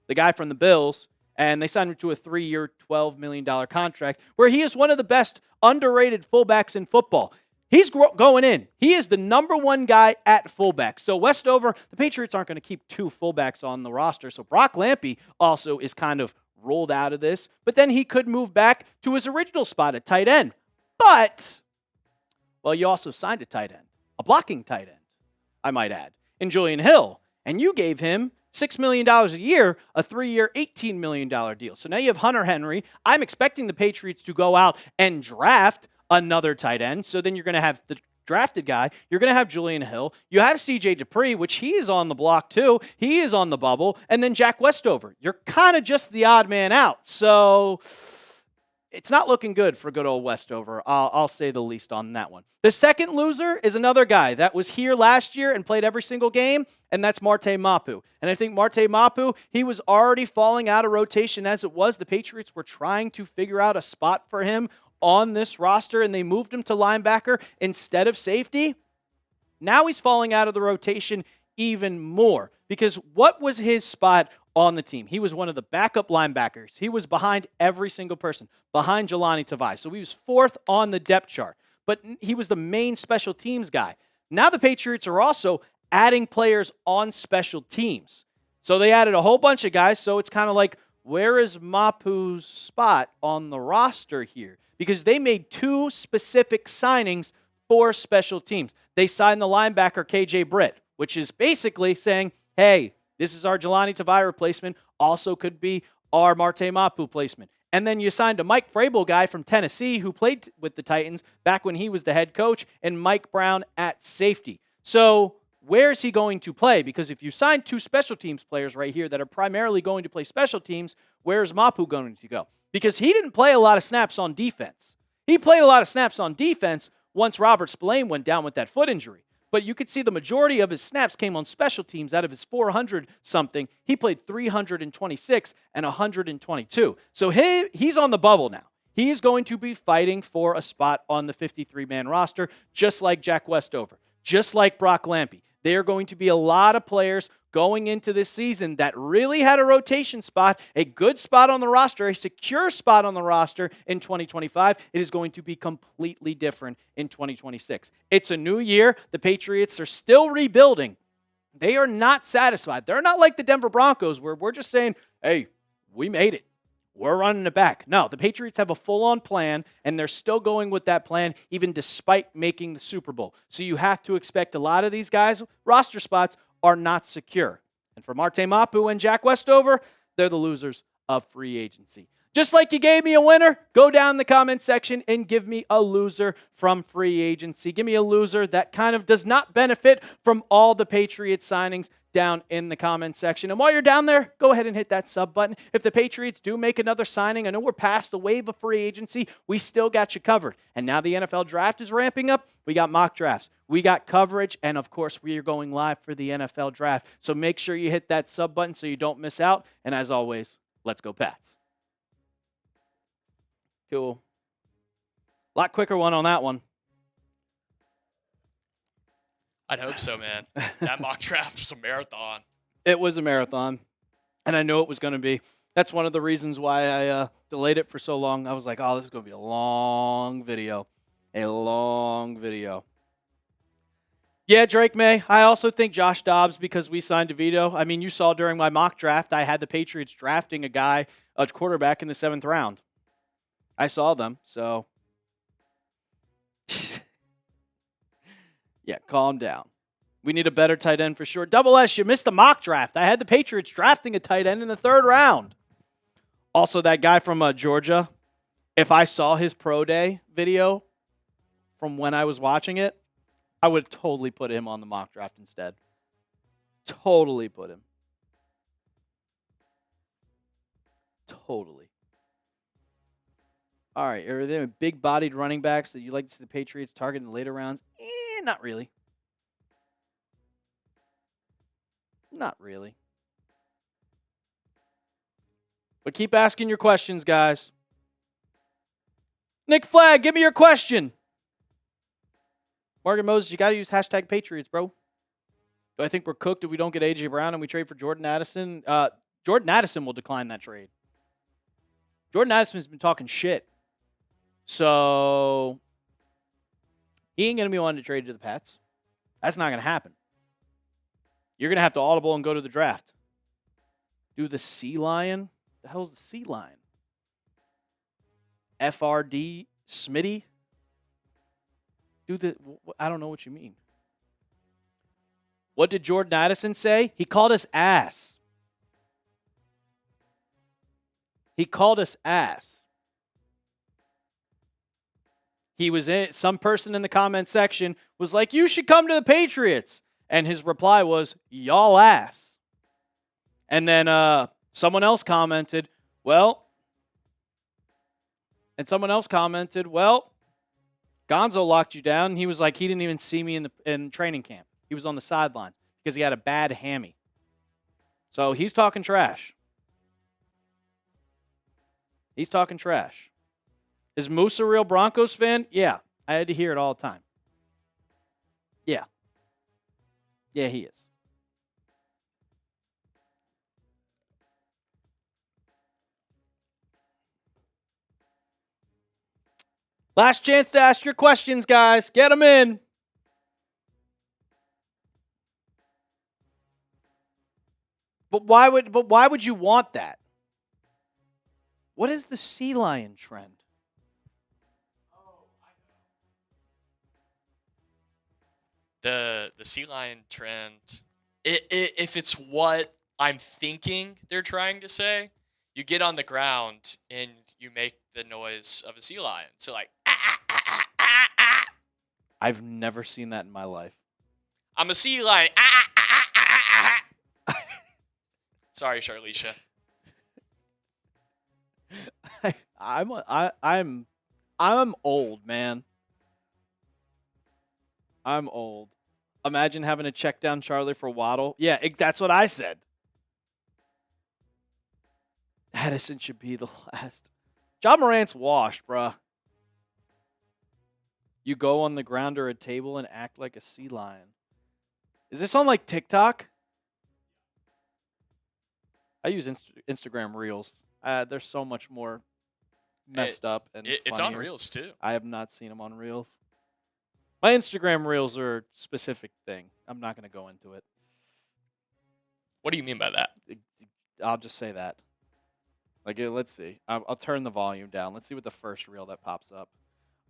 the guy from the Bills, and they signed him to a 3-year, $12 million contract where he is one of the best underrated fullbacks in football. He's going in. He is the number one guy at fullback. So Westover, the Patriots aren't going to keep 2 fullbacks on the roster. So Brock Lampy also is kind of rolled out of this. But then he could move back to his original spot at tight end. But, well, you also signed a tight end, a blocking tight end, I might add, in Julian Hill. And you gave him $6 million a year, a 3-year, $18 million deal. So now you have Hunter Henry. I'm expecting the Patriots to go out and draft another tight end. So then you're going to have the drafted guy. You're going to have Julian Hill. You have C.J. Dupree, which he is on the block too. He is on the bubble. And then Jack Westover. You're kind of just the odd man out. So it's not looking good for good old Westover. I'll say the least on that one. The second loser is another guy that was here last year and played every single game, and that's Marte Mapu. And I think Marte Mapu, he was already falling out of rotation as it was. The Patriots were trying to figure out a spot for him on this roster, and they moved him to linebacker instead of safety. Now he's falling out of the rotation even more because what was his spot on the team? He was one of the backup linebackers. He was behind every single person, behind Jelani Tavai. So he was 4th on the depth chart, but he was the main special teams guy. Now the Patriots are also adding players on special teams. So they added a whole bunch of guys, so it's kind of like, where is Mapu's spot on the roster here? Because they made 2 specific signings for special teams. They signed the linebacker KJ Britt, which is basically saying, hey, this is our Jelani Tavai replacement, also could be our Marte Mapu placement. And then you signed a Mike Vrabel guy from Tennessee who played with the Titans back when he was the head coach, and Mike Brown at safety. So where's he going to play? Because if you sign 2 special teams players right here that are primarily going to play special teams, where's Mapu going to go? Because he didn't play a lot of snaps on defense. He played a lot of snaps on defense once Robert Spillane went down with that foot injury. But you could see the majority of his snaps came on special teams. Out of his 400-something, he played 326 and 122. So he's on the bubble now. He is going to be fighting for a spot on the 53-man roster, just like Jack Westover, just like Brock Lampy. There are going to be a lot of players going into this season that really had a rotation spot, a good spot on the roster, a secure spot on the roster in 2025. It is going to be completely different in 2026. It's a new year. The Patriots are still rebuilding. They are not satisfied. They're not like the Denver Broncos where we're just saying, hey, we made it. We're running it back. No, the Patriots have a full-on plan, and they're still going with that plan even despite making the Super Bowl. So you have to expect a lot of these guys' roster spots are not secure. And for Marte Mapu and Jack Westover, they're the losers of free agency. Just like you gave me a winner, go down in the comment section and give me a loser from free agency. Give me a loser that kind of does not benefit from all the Patriots signings down in the comment section. And while you're down there, go ahead and hit that sub button. If the Patriots do make another signing, I know we're past the wave of free agency, we still got you covered. And now the NFL draft is ramping up. We got mock drafts. We got coverage. And of course, we are going live for the NFL draft. So make sure you hit that sub button so you don't miss out. And as always, let's go Pats. Cool. A lot quicker one on that one. I'd hope so, man. That mock draft was a marathon. It was a marathon, and I know it was going to be. That's one of the reasons why I delayed it for so long. I was like, oh, this is going to be a long video. A long video. Yeah, Drake May. I also think Josh Dobbs, because we signed DeVito. I mean, you saw during my mock draft, I had the Patriots drafting a quarterback in the 7th round. I saw them, so. Yeah, calm down. We need a better tight end for sure. Double S, you missed the mock draft. I had the Patriots drafting a tight end in the 3rd round. Also, that guy from Georgia, if I saw his pro day video from when I was watching it, I would totally put him on the mock draft instead. Totally put him. Totally. All right, are there big-bodied running backs that you like to see the Patriots target in the later rounds? Not really. Not really. But keep asking your questions, guys. Nick Flagg, give me your question. Morgan Moses, you got to use hashtag Patriots, bro. Do I think we're cooked if we don't get A.J. Brown and we trade for Jordan Addison? Jordan Addison will decline that trade. Jordan Addison's been talking shit. So, he ain't going to be wanting to trade to the Pats. That's not going to happen. You're going to have to audible and go to the draft. Do the Sea Lion? The hell's the Sea Lion? FRD Smitty? I don't know what you mean. What did Jordan Addison say? He called us ass. He called us ass. Some person in the comment section was like, you should come to the Patriots. And his reply was, y'all ass. And then someone else commented, well, Gonzo locked you down. And he was like, he didn't even see me in training camp. He was on the sideline because he had a bad hammy. So he's talking trash. He's talking trash. Is Moose a real Broncos fan? Yeah. I had to hear it all the time. Yeah. Yeah, he is. Last chance to ask your questions, guys. Get them in. But why would you want that? What is the Sea Lion trend? The Sea Lion trend, if it's what I'm thinking they're trying to say, you get on the ground and you make the noise of a sea lion. So like, I've never seen that in my life. I'm a sea lion. Sorry, Charlicia. I'm old, man. I'm old. Imagine having to check down Charlie for Waddle. Yeah, that's what I said. Addison should be the last. John Morant's washed, bruh. You go on the ground or a table and act like a sea lion. Is this on like TikTok? I use Instagram Reels. They're so much more messed up and it's on Reels too. I have not seen them on Reels. My Instagram Reels are a specific thing. I'm not going to go into it. What do you mean by that? I'll just say that. Like, let's see. I'll turn the volume down. Let's see what the first reel that pops up.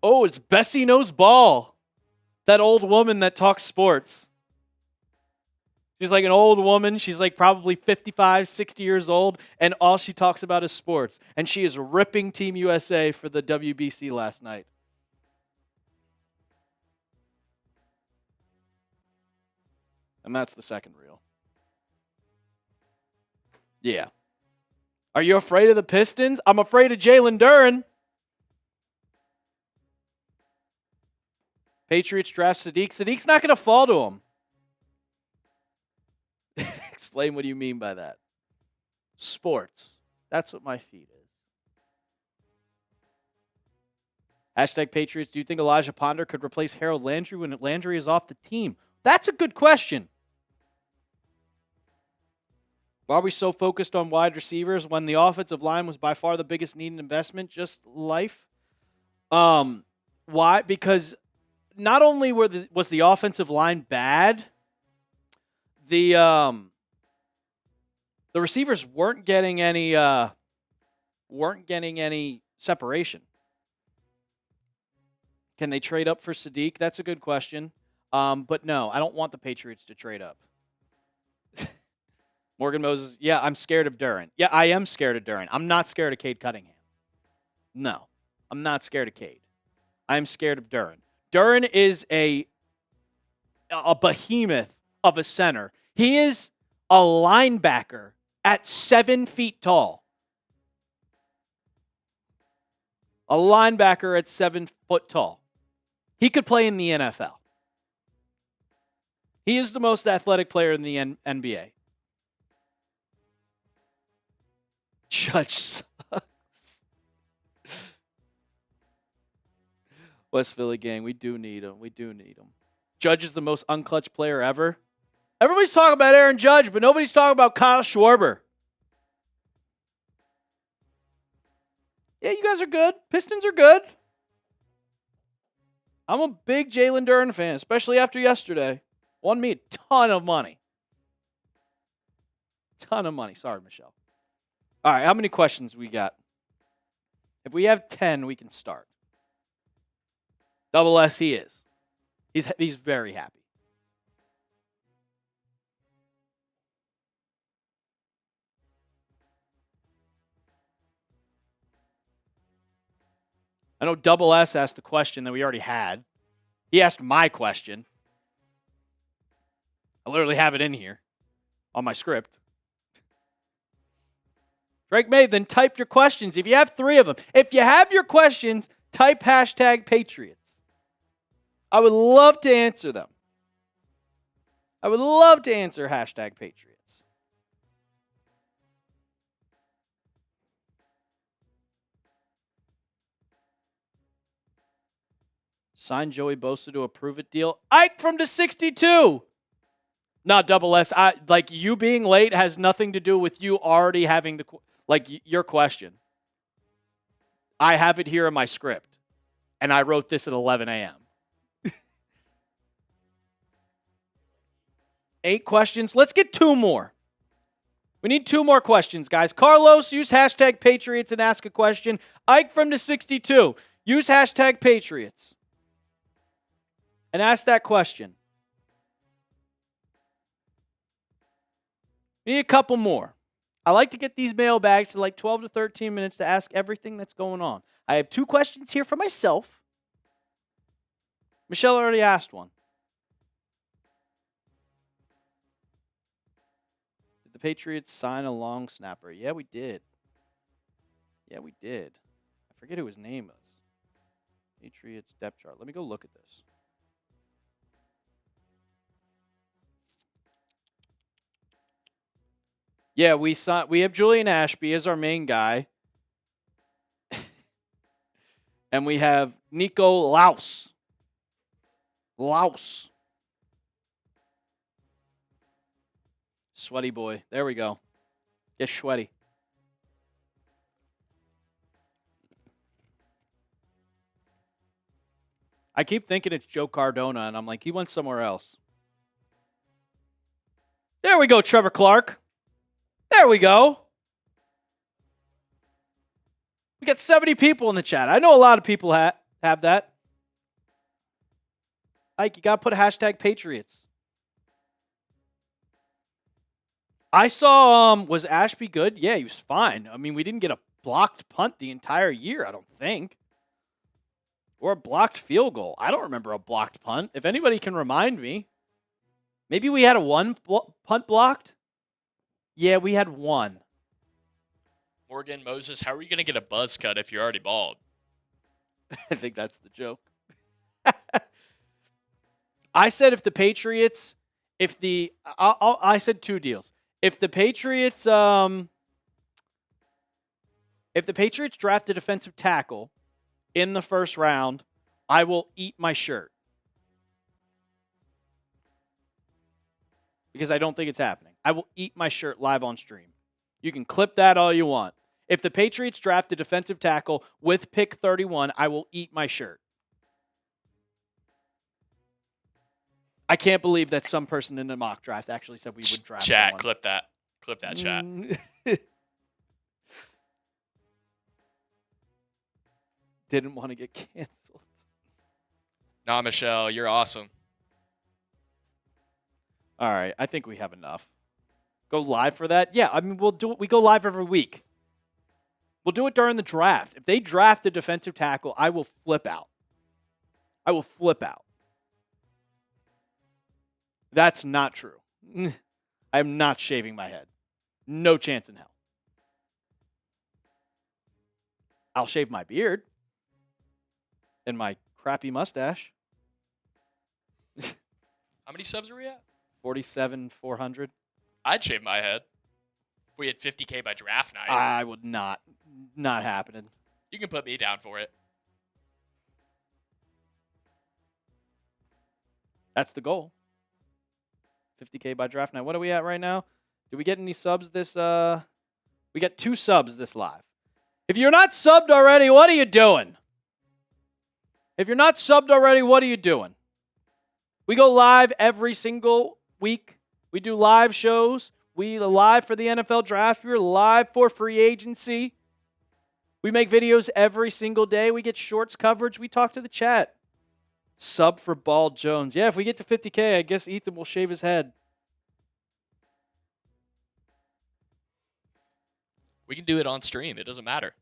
Oh, it's Bessie Knows Ball. That old woman that talks sports. She's like an old woman. She's like probably 55, 60 years old, and all she talks about is sports. And she is ripping Team USA for the WBC last night. And that's the second reel. Yeah. Are you afraid of the Pistons? I'm afraid of Jalen Duren. Patriots draft Sadiq. Sadiq's not going to fall to him. Explain what you mean by that. Sports. That's what my feed is. Hashtag Patriots. Do you think Elijah Ponder could replace Harold Landry when Landry is off the team? That's a good question. Why are we so focused on wide receivers when the offensive line was by far the biggest need and investment? Just life. Why? Because not only was the offensive line bad, the receivers weren't getting any separation. Can they trade up for Sadiq? That's a good question. But no, I don't want the Patriots to trade up. Morgan Moses, yeah, I'm scared of Duren. Yeah, I am scared of Duren. I'm not scared of Cade Cunningham. No, I'm not scared of Cade. I'm scared of Duren. Duren is a behemoth of a center. He is a linebacker at 7 feet tall. A linebacker at 7 foot tall. He could play in the NFL. He is the most athletic player in the NBA. Judge sucks. West Philly gang, we do need him. We do need him. Judge is the most unclutch player ever. Everybody's talking about Aaron Judge, but nobody's talking about Kyle Schwarber. Yeah, you guys are good. Pistons are good. I'm a big Jalen Duren fan, especially after yesterday. Won me a ton of money. Ton of money. Sorry, Michelle. All right, how many questions we got? If we have 10, we can start. Double S, he is. He's very happy. I know Double S asked a question that we already had. He asked my question. I literally have it in here on my script. Drake May, then type your questions. If you have 3 of them. If you have your questions, type hashtag Patriots. I would love to answer them. I would love to answer hashtag Patriots. Sign Joey Bosa to a prove-it deal. Ike from the 62. Not Double S. Like, you being late has nothing to do with you already having your question. I have it here in my script, and I wrote this at 11 a.m. 8 questions. Let's get 2 more. We need 2 more questions, guys. Carlos, use hashtag Patriots and ask a question. Ike from the 62, use hashtag Patriots and ask that question. We need a couple more. I like to get these mailbags to like 12 to 13 minutes to ask everything that's going on. I have 2 questions here for myself. Michelle already asked one. Did the Patriots sign a long snapper? Yeah, we did. Yeah, we did. I forget who his name was. Patriots depth chart. Let me go look at this. Yeah, we have Julian Ashby as our main guy. And we have Nico Laus. Sweaty boy. There we go. Get sweaty. I keep thinking it's Joe Cardona, and I'm like, he went somewhere else. There we go, Trevor Clark. There we go. We got 70 people in the chat. I know a lot of people have that. Ike, you got to put a hashtag Patriots. I saw, was Ashby good? Yeah, he was fine. I mean, we didn't get a blocked punt the entire year, I don't think. Or a blocked field goal. I don't remember a blocked punt. If anybody can remind me. Maybe we had a 1 punt blocked? Yeah, we had 1. Morgan Moses, how are you going to get a buzz cut if you're already bald? I think that's the joke. I said if the Patriots, I said 2 deals. If the Patriots draft a defensive tackle in the first round, I will eat my shirt. Because I don't think it's happening. I will eat my shirt live on stream. You can clip that all you want. If the Patriots draft a defensive tackle with pick 31, I will eat my shirt. I can't believe that some person in the mock draft actually said we would draft Chat, someone. clip that. Clip that, chat. Didn't want to get canceled. Nah, Michelle, you're awesome. All right, I think we have enough. Go live for that? Yeah, I mean, we'll do it. We go live every week. We'll do it during the draft. If they draft a defensive tackle, I will flip out. I will flip out. That's not true. I am not shaving my head. No chance in hell. I'll shave my beard and my crappy mustache. How many subs are we at? 47,400. I'd shave my head. If we had 50K by draft night. I would not. Not happening. You can put me down for it. That's the goal. 50K by draft night. What are we at right now? Did we get any subs this? We got 2 subs this live. If you're not subbed already, what are you doing? If you're not subbed already, what are you doing? We go live every single week. We do live shows. We are live for the NFL draft. We're live for free agency. We make videos every single day. We get shorts coverage. We talk to the chat. Sub for Bald Jones. Yeah, if we get to 50K, I guess Ethan will shave his head. We can do it on stream. It doesn't matter.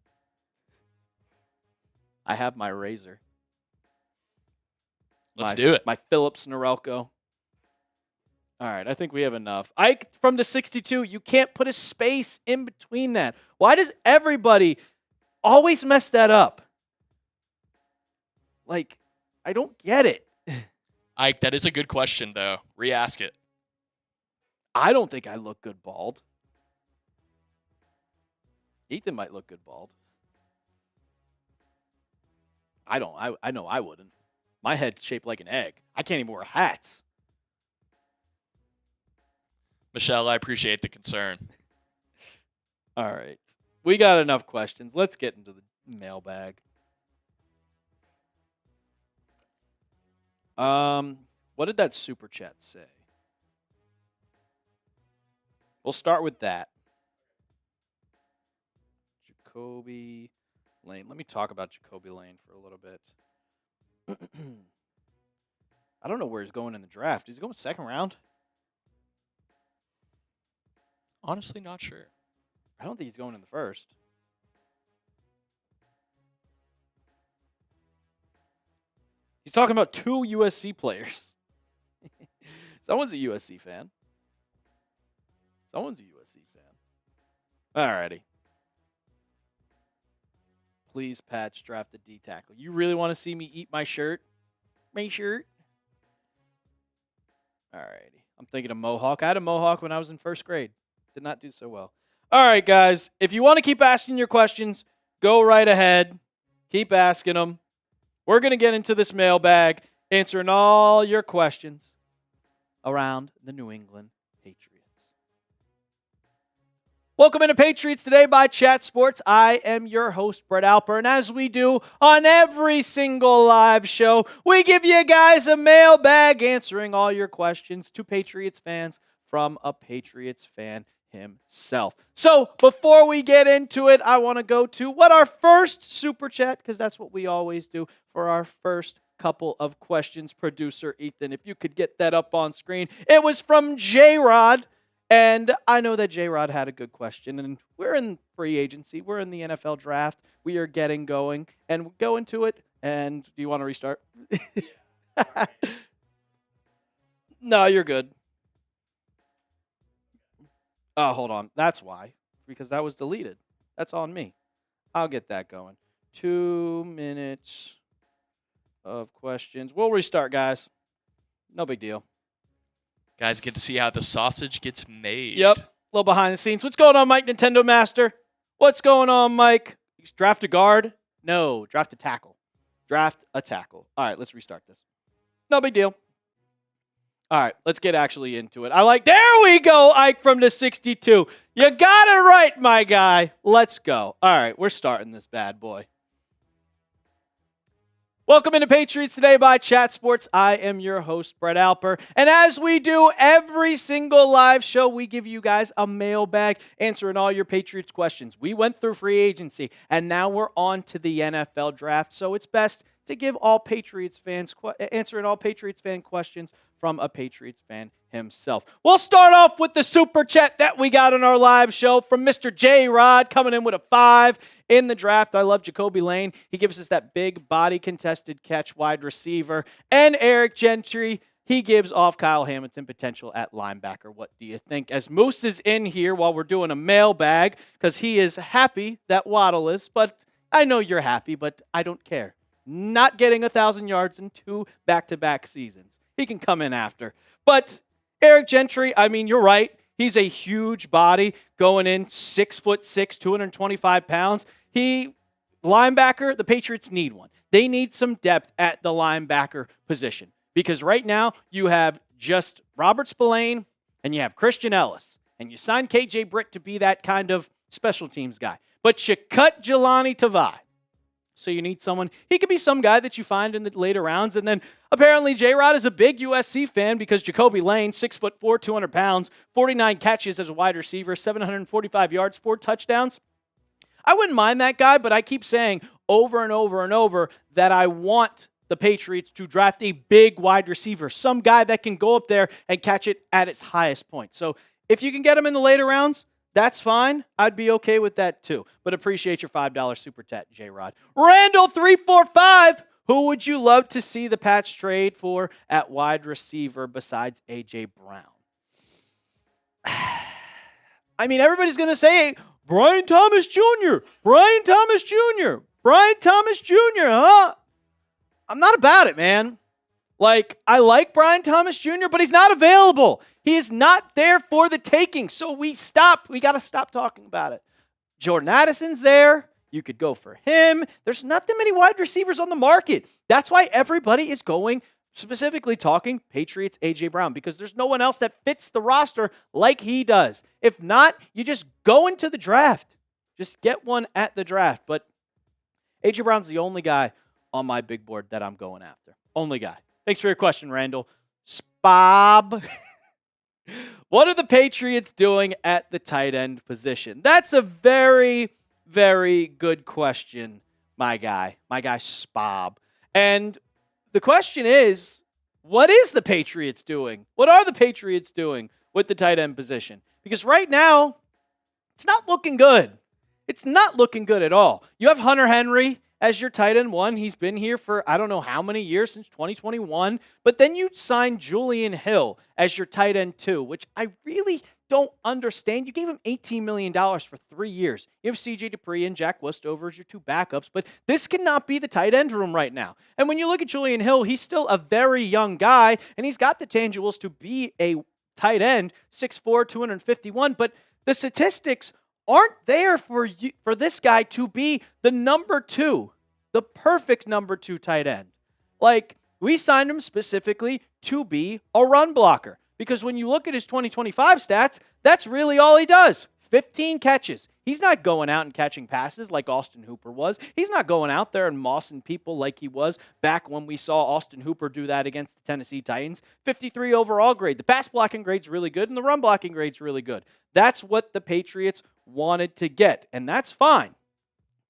I have my razor. Let's do it. My Phillips Norelco. All right, I think we have enough. Ike from the 62, you can't put a space in between that. Why does everybody always mess that up? Like, I don't get it. Ike, that is a good question, though. Re-ask it. I don't think I look good bald. Ethan might look good bald. I don't. I know I wouldn't. My head's shaped like an egg. I can't even wear hats. Michelle, I appreciate the concern. All right. We got enough questions. Let's get into the mailbag. What did that super chat say? We'll start with that. Jacoby Lane. Let me talk about Jacoby Lane for a little bit. I don't know where he's going in the draft. Is he going second round? Honestly, not sure. I don't think he's going in the first. He's talking about 2 USC players. Someone's a USC fan. Someone's a USC fan. Alrighty. Please, Patch, draft a D tackle. You really want to see me eat my shirt? My shirt? Alrighty. I'm thinking of Mohawk. I had a Mohawk when I was in first grade. Did not do so well. All right, guys. If you want to keep asking your questions, go right ahead. Keep asking them. We're going to get into this mailbag, answering all your questions around the New England Patriots. Welcome into Patriots Today by Chat Sports. I am your host, Brett Alper, and as we do on every single live show, we give you guys a mailbag answering all your questions to Patriots fans from a Patriots fan himself. So before we get into it, I want to go to what our first super chat, because that's what we always do for our first couple of questions. Producer Ethan, if you could get that up on screen. It was from J-Rod, and I know that J-Rod had a good question, and we're in free agency. We're in the NFL draft. We are getting going, and we'll go into it. And do you want to restart? Yeah. No, you're good. Oh, hold on. That's why. Because that was deleted. That's on me. I'll get that going. 2 minutes of questions. We'll restart, guys. No big deal. Guys, get to see how the sausage gets made. Yep. A little behind the scenes. What's going on, Mike, Nintendo Master? What's going on, Mike? Draft a guard? No. Draft a tackle. Draft a tackle. All right, let's restart this. No big deal. All right, let's get actually into it. There we go, Ike from the 62. You got it right, my guy. Let's go. All right, we're starting this bad boy. Welcome into Patriots Today by Chat Sports. I am your host, Brett Alper. And as we do every single live show, we give you guys a mailbag answering all your Patriots questions. We went through free agency, and now we're on to the NFL draft. So it's best to give all Patriots fans answering all Patriots fan questions from a Patriots fan himself. We'll start off with the super chat that we got on our live show from Mr. J. Rod coming in with a 5 in the draft. I love Jacoby Lane. He gives us that big body contested catch wide receiver. And Eric Gentry, he gives off Kyle Hamilton potential at linebacker. What do you think? As Moose is in here while we're doing a mailbag, because he is happy that Waddle is, but I know you're happy, but I don't care. Not getting 1,000 yards in 2 back-to-back seasons. He can come in after. But Eric Gentry, I mean, you're right. He's a huge body going in, 6'6", 225 pounds. Linebacker, the Patriots need one. They need some depth at the linebacker position because right now you have just Robert Spillane and you have Christian Ellis. And you signed KJ Britt to be that kind of special teams guy. But you cut Jelani Tavai. So you need someone. He could be some guy that you find in the later rounds. And then apparently J-Rod is a big USC fan because Jacoby Lane, 6'4", 200 pounds, 49 catches as a wide receiver, 745 yards, 4 touchdowns. I wouldn't mind that guy, but I keep saying over and over and over that I want the Patriots to draft a big wide receiver, some guy that can go up there and catch it at its highest point. So if you can get him in the later rounds, that's fine. I'd be okay with that too. But appreciate your $5 super chat, J-Rod. Randall345, who would you love to see the Pats trade for at wide receiver besides A.J. Brown? I mean, everybody's going to say Brian Thomas Jr., Brian Thomas Jr., Brian Thomas Jr., huh? I'm not about it, man. I like Brian Thomas Jr., but he's not available. He is not there for the taking. So we got to stop talking about it. Jordan Addison's there. You could go for him. There's not that many wide receivers on the market. That's why everybody is going, specifically talking Patriots A.J. Brown, because there's no one else that fits the roster like he does. If not, you just go into the draft. Just get one at the draft. But A.J. Brown's the only guy on my big board that I'm going after. Only guy. Thanks for your question, Randall. Spob. What are the Patriots doing at the tight end position? That's a very, very good question, my guy. My guy, Spob. And the question is, what is the Patriots doing? What are the Patriots doing with the tight end position? Because right now, it's not looking good. It's not looking good at all. You have Hunter Henry as your tight end 1. He's been here for I don't know how many years, since 2021. But then you signed Julian Hill as your tight end 2, which I really don't understand. You gave him $18 million for 3 years. You have C.J. Dupree and Jack Westover as your 2 backups, but this cannot be the tight end room right now. And when you look at Julian Hill, he's still a very young guy, and he's got the tangibles to be a tight end, 6'4", 251, but the statistics aren't there for this guy to be the number 2, the perfect number 2 tight end. We signed him specifically to be a run blocker. Because when you look at his 2025 stats, that's really all he does. 15 catches. He's not going out and catching passes like Austin Hooper was. He's not going out there and mossing people like he was back when we saw Austin Hooper do that against the Tennessee Titans. 53 overall grade. The pass blocking grade's really good, and the run blocking grade's really good. That's what the Patriots wanted to get, and that's fine.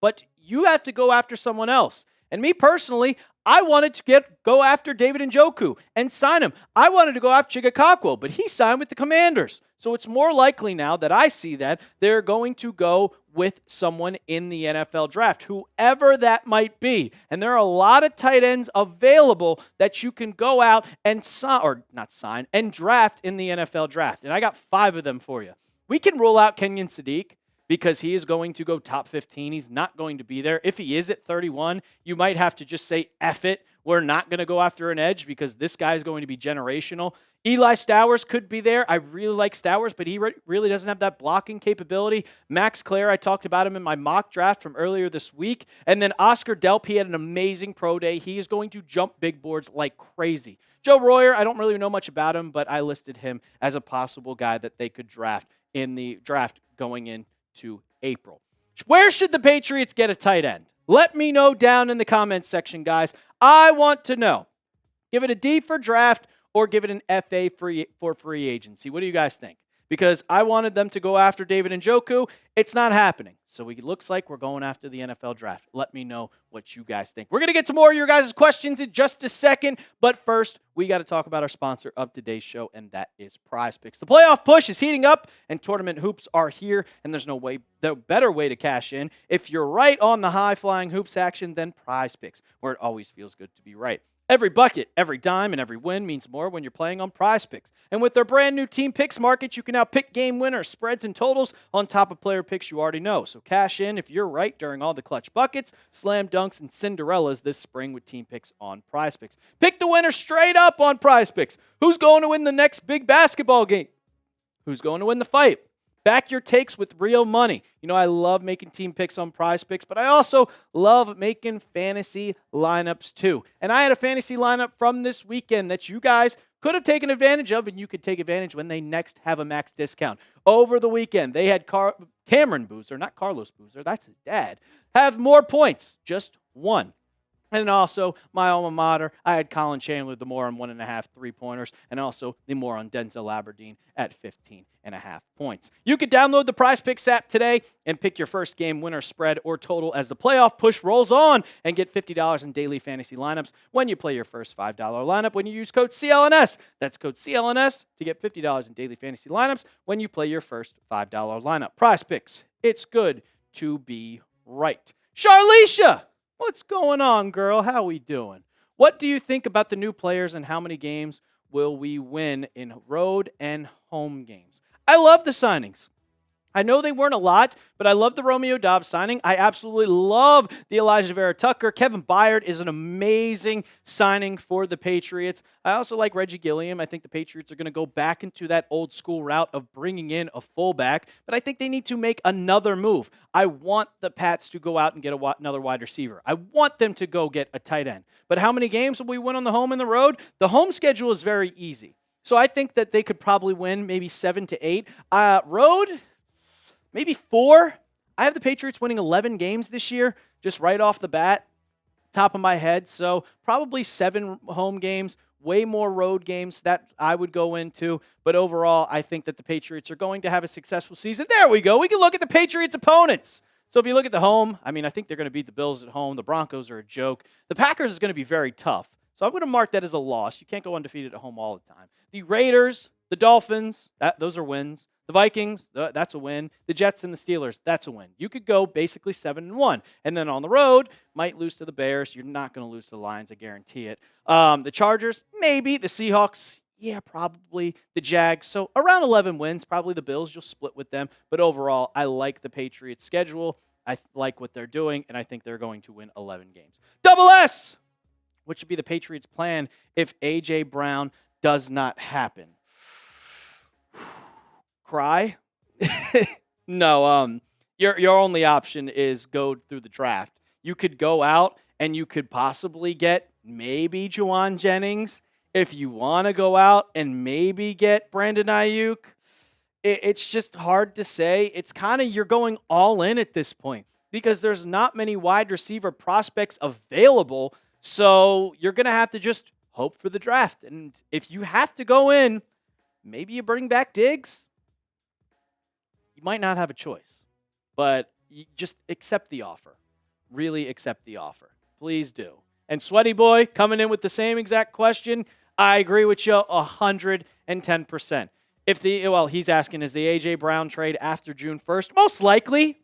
But you have to go after someone else. And me personally, I wanted to go after David Njoku and sign him. I wanted to go after Chigakakwo, but he signed with the Commanders. So it's more likely now that I see that they're going to go with someone in the NFL draft, whoever that might be. And there are a lot of tight ends available that you can go out and and draft in the NFL draft. And I got 5 of them for you. We can roll out Kenyon Sadiq. because he is going to go top 15. He's not going to be there. If he is at 31, you might have to just say, F it. We're not going to go after an edge because this guy is going to be generational. Eli Stowers could be there. I really like Stowers, but he really doesn't have that blocking capability. Max Klare, I talked about him in my mock draft from earlier this week. And then Oscar Delp, he had an amazing pro day. He is going to jump big boards like crazy. Joe Royer, I don't really know much about him, but I listed him as a possible guy that they could draft in the draft going into April. Where should the Patriots get a tight end? Let me know down in the comments section, guys. I want to know. Give it a D for draft or give it an FA for free agency. What do you guys think? Because I wanted them to go after David Njoku. It's not happening. So it looks like we're going after the NFL draft. Let me know what you guys think. We're going to get to more of your guys' questions in just a second. But first, we got to talk about our sponsor of today's show, and that is PrizePicks. The playoff push is heating up, and tournament hoops are here, and there's no better way to cash in. If you're right on the high-flying hoops action, then PrizePicks, where it always feels good to be right. Every bucket, every dime, and every win means more when you're playing on PrizePicks. And with their brand new Team Picks market, you can now pick game winners, spreads, and totals on top of player picks you already know. So cash in if you're right during all the clutch buckets, slam dunks, and Cinderellas this spring with Team Picks on PrizePicks. Pick the winner straight up on PrizePicks. Who's going to win the next big basketball game? Who's going to win the fight? Back your takes with real money. You know, I love making team picks on PrizePicks, but I also love making fantasy lineups too. And I had a fantasy lineup from this weekend that you guys could have taken advantage of, and you could take advantage when they next have a max discount. Over the weekend, they had Cameron Boozer, not Carlos Boozer, that's his dad, have more points, just one. And also, my alma mater, I had Colin Chandler, the more on 1.5 3-pointers, and also the more on Denzel Aberdeen at 15.5 points. You could download the PrizePicks app today and pick your first game winner, spread, or total as the playoff push rolls on and get $50 in daily fantasy lineups when you play your first $5 lineup when you use code CLNS. That's code CLNS to get $50 in daily fantasy lineups when you play your first $5 lineup. PrizePicks, it's good to be right. Charlicia! What's going on, girl? How we doing? What do you think about the new players and how many games will we win in road and home games? I love the signings. I know they weren't a lot, but I love the Romeo Doubs signing. I absolutely love the Elijah Vera Tucker. Kevin Byard is an amazing signing for the Patriots. I also like Reggie Gilliam. I think the Patriots are going to go back into that old school route of bringing in a fullback, but I think they need to make another move. I want the Pats to go out and get another wide receiver. I want them to go get a tight end. But how many games will we win on the home and the road? The home schedule is very easy. So I think that they could probably win maybe 7 to 8. Road, maybe 4. I have the Patriots winning 11 games this year, just right off the bat, top of my head. So probably 7 home games, way more road games that I would go into. But overall, I think that the Patriots are going to have a successful season. There we go. We can look at the Patriots' opponents. So if you look at the home, I mean, I think they're going to beat the Bills at home. The Broncos are a joke. The Packers is going to be very tough. So I'm going to mark that as a loss. You can't go undefeated at home all the time. The Raiders, the Dolphins, those are wins. The Vikings, that's a win. The Jets and the Steelers, that's a win. You could go basically 7-1. And then on the road, might lose to the Bears. You're not going to lose to the Lions, I guarantee it. The Chargers, maybe. The Seahawks, yeah, probably. The Jags, so around 11 wins. Probably the Bills, you'll split with them. But overall, I like the Patriots' schedule. I like what they're doing, and I think they're going to win 11 games. Double S! What should be the Patriots' plan if A.J. Brown does not happen? Cry? No, your only option is go through the draft. You could go out and you could possibly get maybe Juwan Jennings. If you want to go out and maybe get Brandon Ayuk, it's just hard to say. It's kind of you're going all in at this point because there's not many wide receiver prospects available. So you're going to have to just hope for the draft. And if you have to go in, maybe you bring back Diggs. You might not have a choice, but you just accept the offer. Really accept the offer. Please do. And Sweaty Boy coming in with the same exact question. I agree with you 110%. He's asking, is the A.J. Brown trade after June 1st? Most likely.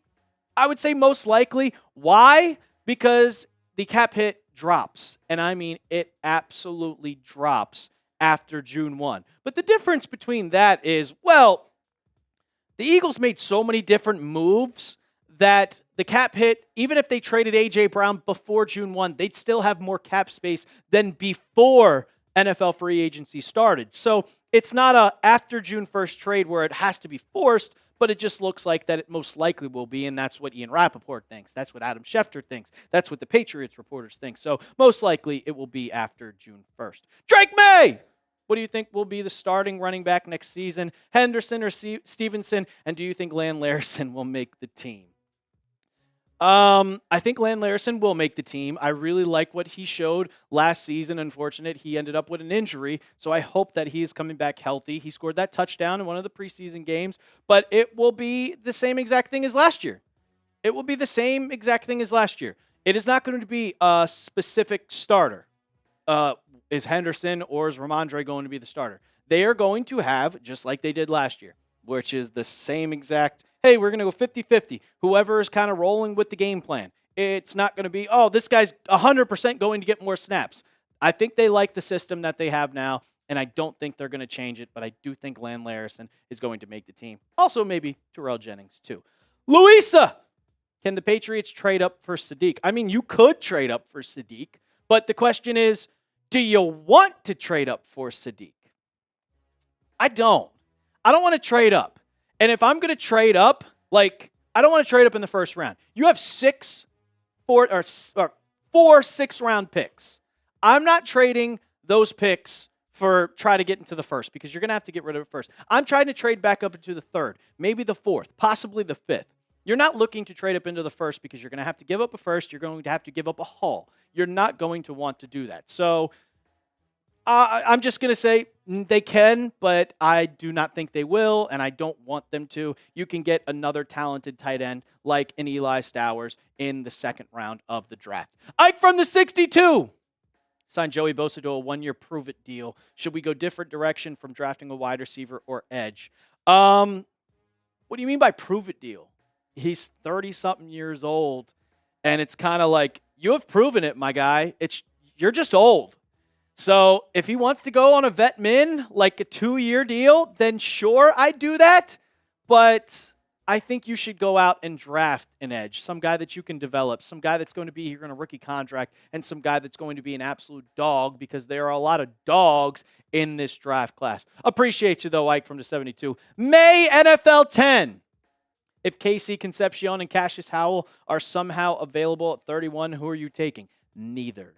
I would say most likely. Why? Because the cap hit drops. And I mean, it absolutely drops after June 1. But the difference between that is, well, the Eagles made so many different moves that the cap hit, even if they traded A.J. Brown before June 1, they'd still have more cap space than before NFL free agency started. So it's not a after June 1st trade where it has to be forced, but it just looks like that it most likely will be, and that's what Ian Rappaport thinks. That's what Adam Schefter thinks. That's what the Patriots reporters think. So most likely it will be after June 1st. Drake Maye! What do you think will be the starting running back next season? Henderson or Stevenson? And do you think Lan Larson will make the team? I think Lan Larson will make the team. I really like what he showed last season. Unfortunate, he ended up with an injury, so I hope that he is coming back healthy. He scored that touchdown in one of the preseason games, but it will be the same exact thing as last year. It will be the same exact thing as last year. It is not going to be a specific starter. Is Henderson or is Ramondre going to be the starter? They are going to have, just like they did last year, which is the same exact, hey, we're going to go 50-50. Whoever is kind of rolling with the game plan. It's not going to be, oh, this guy's 100% going to get more snaps. I think they like the system that they have now, and I don't think they're going to change it, but I do think Lan Larson is going to make the team. Also, maybe Terrell Jennings, too. Louisa! Can the Patriots trade up for Sadiq? I mean, you could trade up for Sadiq, but the question is, do you want to trade up for Sadiq? I don't. I don't want to trade up. And if I'm going to trade up, I don't want to trade up in the first round. You have four 6-round picks. I'm not trading those picks for try to get into the first because you're going to have to get rid of it first. I'm trying to trade back up into the third, maybe the fourth, possibly the fifth. You're not looking to trade up into the first because you're going to have to give up a first. You're going to have to give up a haul. You're not going to want to do that. So I'm just going to say they can, but I do not think they will, and I don't want them to. You can get another talented tight end like an Eli Stowers in the second round of the draft. Ike from the 62. Signed Joey Bosa to a 1-year prove-it deal. Should we go different direction from drafting a wide receiver or edge? What do you mean by prove-it deal? He's 30-something years old, and it's kind of like, you have proven it, my guy. You're just old. So if he wants to go on a vet min, like a 2-year deal, then sure, I'd do that. But I think you should go out and draft an edge, some guy that you can develop, some guy that's going to be here on a rookie contract, and some guy that's going to be an absolute dog because there are a lot of dogs in this draft class. Appreciate you, though, Ike from the 72. May NFL 10. If Casey Concepcion and Cassius Howell are somehow available at 31, who are you taking? Neither.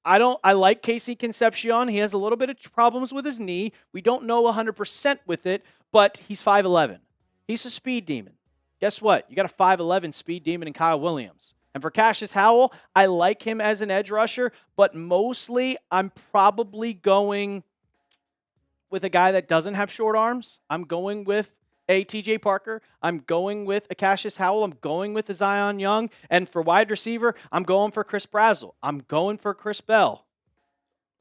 I like Casey Concepcion. He has a little bit of problems with his knee. We don't know 100% with it, but he's 5'11". He's a speed demon. Guess what? You got a 5'11" speed demon in Kyle Williams. And for Cassius Howell, I like him as an edge rusher, but mostly I'm probably going with a guy that doesn't have short arms. I'm going with a TJ Parker. I'm going with a Cassius Howell. I'm going with a Zion Young. And for wide receiver, I'm going for Chris Brazzell. I'm going for Chris Bell.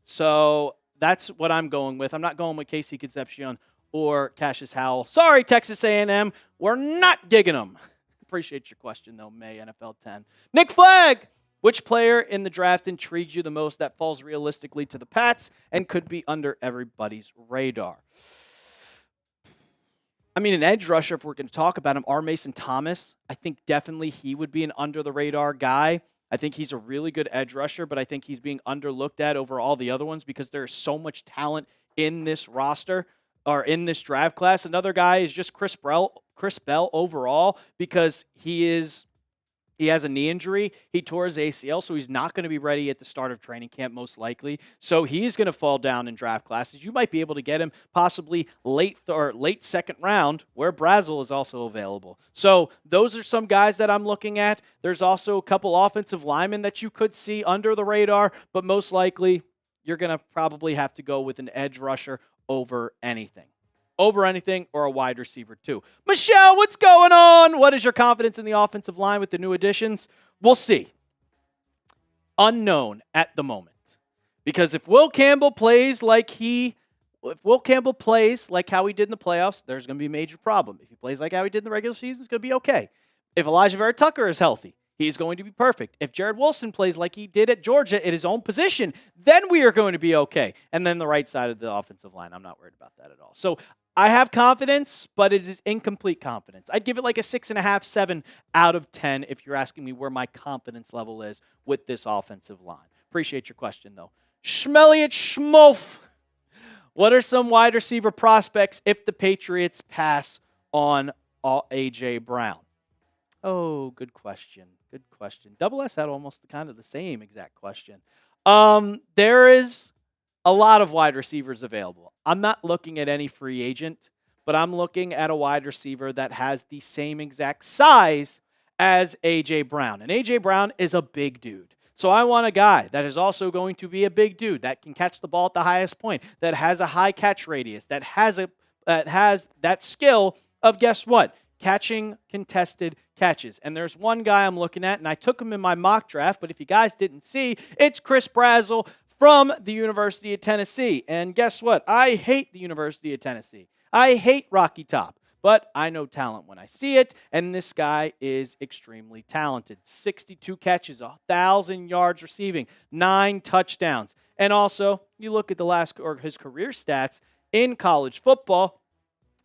So that's what I'm going with. I'm not going with Casey Concepcion or Cassius Howell. Sorry, Texas A&M. We're not gigging them. Appreciate your question, though, May, NFL 10. Nick Flagg. Which player in the draft intrigues you the most that falls realistically to the Pats and could be under everybody's radar? I mean, an edge rusher, if we're going to talk about him, R. Mason Thomas, I think definitely he would be an under-the-radar guy. I think he's a really good edge rusher, but I think he's being underlooked at over all the other ones because there's so much talent in this roster or in this draft class. Another guy is just Chris Bell overall because he has a knee injury. He tore his ACL, so he's not going to be ready at the start of training camp most likely. So he's going to fall down in draft classes. You might be able to get him possibly late second round where Brazzell is also available. So those are some guys that I'm looking at. There's also a couple offensive linemen that you could see under the radar, but most likely you're going to probably have to go with an edge rusher over anything. Or a wide receiver, too. Michelle, what's going on? What is your confidence in the offensive line with the new additions? We'll see. Unknown at the moment. Because if Will Campbell plays like how he did in the playoffs, there's going to be a major problem. If he plays like how he did in the regular season, it's going to be okay. If Elijah Vera Tucker is healthy, he's going to be perfect. If Jared Wilson plays like he did at Georgia at his own position, then we are going to be okay. And then the right side of the offensive line, I'm not worried about that at all. So I have confidence, but it is incomplete confidence. I'd give it like a 6.5, 7 out of 10 if you're asking me where my confidence level is with this offensive line. Appreciate your question, though. Schmeliot Schmof. What are some wide receiver prospects if the Patriots pass on A.J. Brown? Oh, good question. Good question. Double S had almost kind of the same exact question. There is a lot of wide receivers available. I'm not looking at any free agent, but I'm looking at a wide receiver that has the same exact size as A.J. Brown. And A.J. Brown is a big dude. So I want a guy that is also going to be a big dude, that can catch the ball at the highest point, that has a high catch radius, that has that skill of, guess what? Catching contested catches. And there's one guy I'm looking at, and I took him in my mock draft, but if you guys didn't see, it's Chris Brazzell from the University of Tennessee. And guess what? I hate the University of Tennessee. I hate Rocky Top, but I know talent when I see it, and this guy is extremely talented. 62 catches, 1,000 yards receiving, 9 touchdowns. And also, you look at his career stats in college football,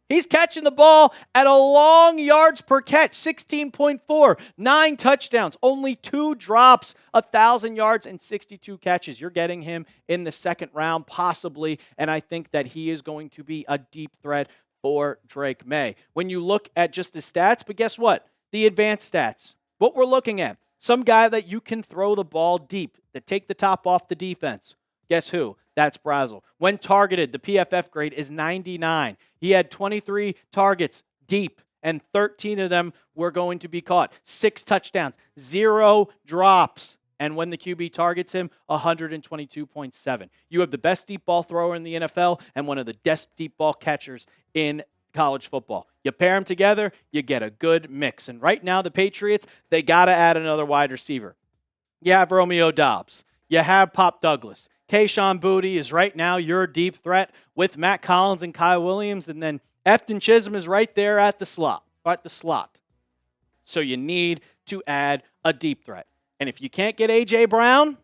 he's catching the ball at a long yards per catch, 16.4, 9 touchdowns, only 2 drops, 1,000 yards and 62 catches. You're getting him in the second round, possibly, and I think that he is going to be a deep threat for Drake Maye. When you look at just the stats, but guess what? The advanced stats, what we're looking at, some guy that you can throw the ball deep, that take the top off the defense. Guess who? That's Brazzell. When targeted, the PFF grade is 99. He had 23 targets deep, and 13 of them were going to be caught. 6 touchdowns, 0 drops. And when the QB targets him, 122.7. You have the best deep ball thrower in the NFL and one of the best deep ball catchers in college football. You pair them together, you get a good mix. And right now, the Patriots, they got to add another wide receiver. You have Romeo Doubs. You have Pop Douglas. Kayshon Boutte is right now your deep threat with Matt Collins and Kyle Williams, and then Efton Chisholm is right there at the slot. So you need to add a deep threat. And if you can't get A.J. Brown,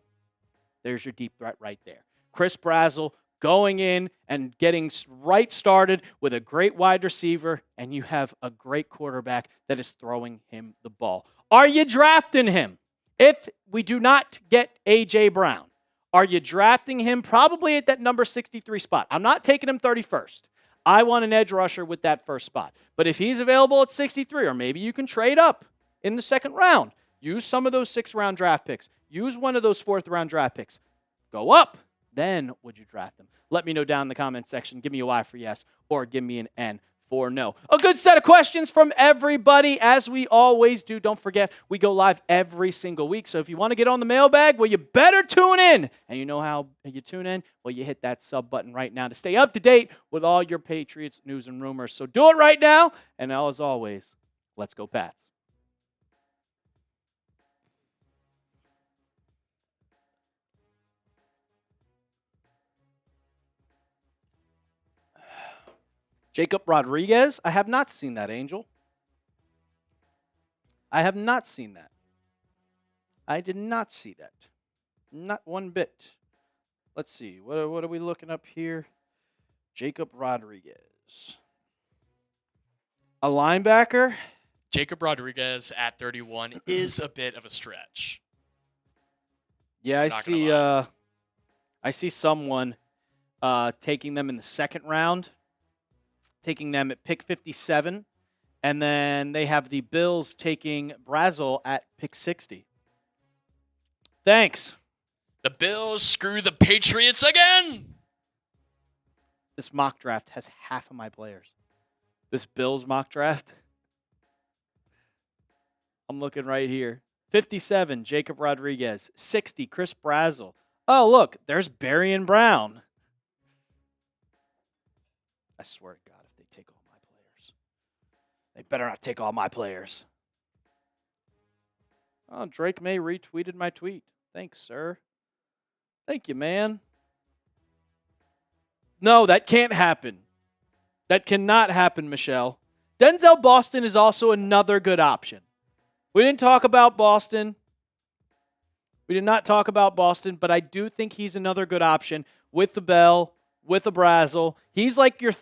there's your deep threat right there. Chris Brazzell going in and getting right started with a great wide receiver, and you have a great quarterback that is throwing him the ball. Are you drafting him? If we do not get A.J. Brown, are you drafting him probably at that number 63 spot? I'm not taking him 31st. I want an edge rusher with that first spot. But if he's available at 63, or maybe you can trade up in the second round, use some of those 6th-round draft picks. Use one of those 4th-round draft picks. Go up. Then would you draft him? Let me know down in the comment section. Give me a Y for yes, or give me an N for no. A good set of questions from everybody, as we always do. Don't forget, we go live every single week. So if you want to get on the mailbag, well, you better tune in. And you know how you tune in? Well, you hit that sub button right now to stay up to date with all your Patriots news and rumors. So do it right now. And now, as always, let's go Pats. Jacob Rodriguez, I have not seen that, Angel. I have not seen that. I did not see that. Not one bit. Let's see. What are we looking up here? Jacob Rodriguez. A linebacker? Jacob Rodriguez at 31 is a bit of a stretch. Yeah, I see someone taking them in the second round. Taking them at pick 57, and then they have the Bills taking Brazzell at pick 60. Thanks. The Bills screw the Patriots again. This mock draft has half of my players. This Bills mock draft. I'm looking right here. 57, Jacob Rodriguez. 60, Chris Brazzell. Oh, look, there's Barion Brown. I swear to God. Take all my players. They better not take all my players. Oh, Drake Maye retweeted my tweet. Thanks, sir. Thank you, man. No, that can't happen. That cannot happen, Michelle. Denzel Boston is also another good option. We didn't talk about Boston. We did not talk about Boston, but I do think he's another good option with the Bell, with a Brazzell. He's like your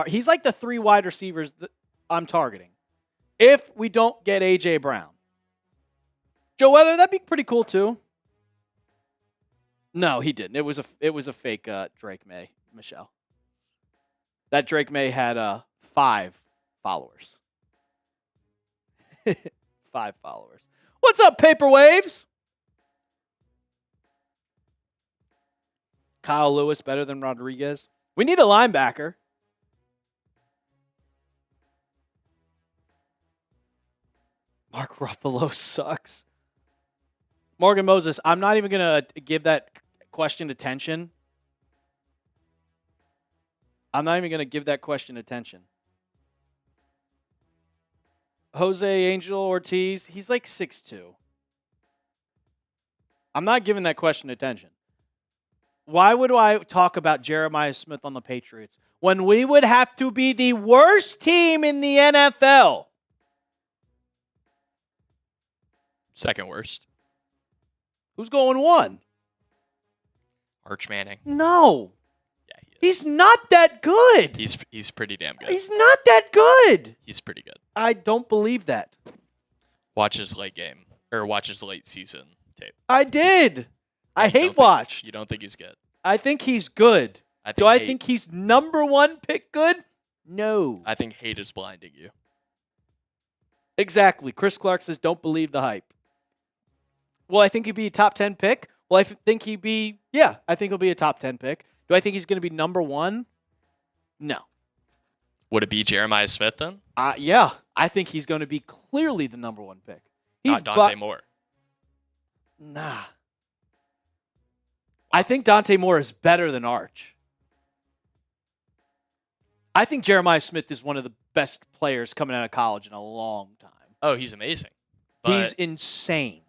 he's like the 3 wide receivers that I'm targeting. If we don't get A.J. Brown. Joe Weather, that'd be pretty cool too. No, he didn't. It was a fake Drake Maye, Michelle. That Drake Maye had 5 followers. 5 followers. What's up, Paper Waves? Kyle Lewis better than Rodriguez. We need a linebacker. Mark Ruffalo sucks. Morgan Moses, I'm not even going to give that question attention. I'm not even going to give that question attention. Jose Angel Ortiz, he's like 6'2". I'm not giving that question attention. Why would I talk about Jeremiah Smith on the Patriots when we would have to be the worst team in the NFL? Second worst. Who's going 1? Arch Manning. No. Yeah, he is. He's not that good. He's pretty damn good. He's not that good. He's pretty good. I don't believe that. Watch his late season tape. I did. I hate watch. You don't think he's good? I think he's good. Do I think he's number 1 pick good? No. I think hate is blinding you. Exactly. Chris Clark says, don't believe the hype. Well, I think he'd be a top 10 pick. Well, I think he'll be a top 10 pick. Do I think he's going to be number 1? No. Would it be Jeremiah Smith then? Yeah. I think he's going to be clearly the number 1 pick. Not Dante Moore. Nah. I think Dante Moore is better than Arch. I think Jeremiah Smith is one of the best players coming out of college in a long time. Oh, he's amazing. He's insane.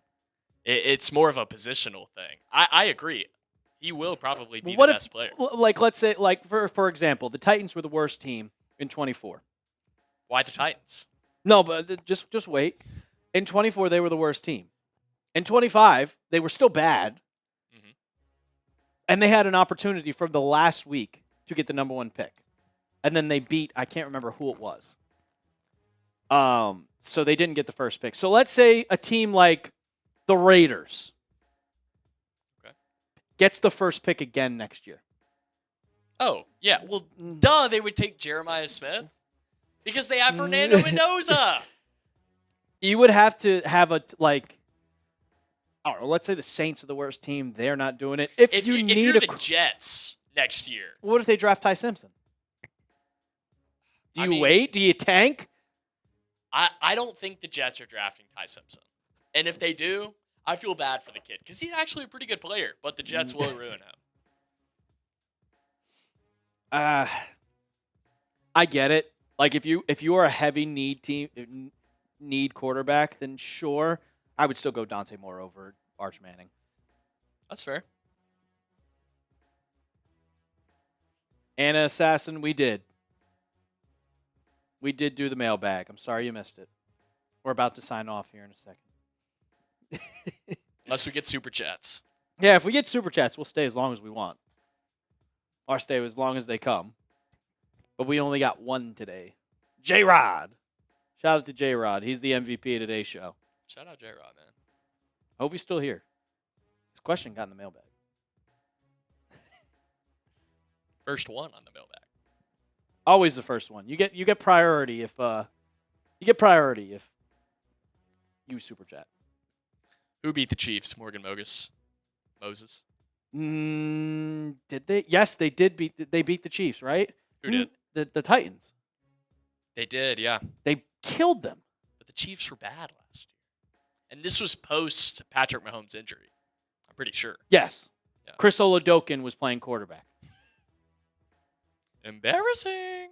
It's more of a positional thing. I agree. He will probably be the best player. Like, let's say, like for example, the Titans were the worst team in 24. Why the Titans? No, but just wait. In 24, they were the worst team. In 25, they were still bad. Mm-hmm. And they had an opportunity from the last week to get the number 1 pick. And then they beat, I can't remember who it was. So they didn't get the first pick. So let's say a team like the Raiders gets the first pick again next year. Oh, yeah. Well, duh, they would take Jeremiah Smith because they have Fernando Mendoza. You would have to have I don't know, let's say the Saints are the worst team. They're not doing it. If you're the Jets next year. What if they draft Ty Simpson? Do you wait? Do you tank? I don't think the Jets are drafting Ty Simpson. And if they do, I feel bad for the kid because he's actually a pretty good player, but the Jets will ruin him. I get it. Like if you are a heavy need quarterback, then sure, I would still go Dante Moore over Arch Manning. That's fair. Anna Assassin, we did do the mailbag. I'm sorry you missed it. We're about to sign off here in a second. Unless we get super chats. Yeah, if we get super chats, we'll stay as long as we want. Or stay as long as they come. But we only got 1 today. J-Rod. Shout out to J-Rod. He's the MVP of today's show. Shout out J-Rod, man. Hope he's still here. His question got in the mailbag. First one on the mailbag. Always the first one. You get priority if you super chat. Who beat the Chiefs? Morgan Moses. Did they? Yes, they did beat. They beat the Chiefs, right? Who did? The Titans. They did, yeah. They killed them. But the Chiefs were bad last year, and this was post Patrick Mahomes' injury. I'm pretty sure. Yes. Yeah. Chris Oladokun was playing quarterback. Embarrassing.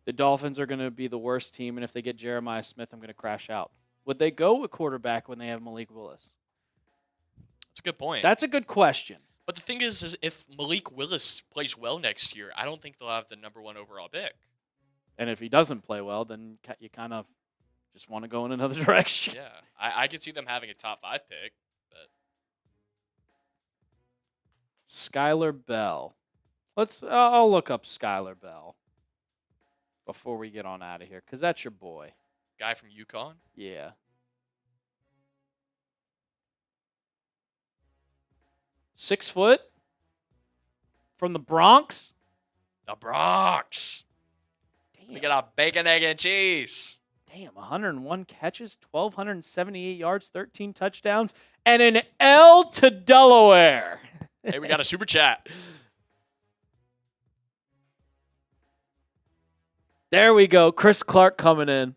The Dolphins are going to be the worst team, and if they get Jeremiah Smith, I'm going to crash out. Would they go with quarterback when they have Malik Willis? That's a good point. That's a good question. But the thing is if Malik Willis plays well next year, I don't think they'll have the number 1 overall pick. And if he doesn't play well, then you kind of just want to go in another direction. Yeah, I could see them having a top 5 pick, but Skylar Bell. I'll look up Skylar Bell before we get on out of here, because that's your boy. Guy from UConn? Yeah. Six foot? From the Bronx? The Bronx. Damn. We got a bacon, egg, and cheese. Damn, 101 catches, 1,278 yards, 13 touchdowns, and an L to Delaware. Hey, we got a super chat. There we go. Chris Clark coming in.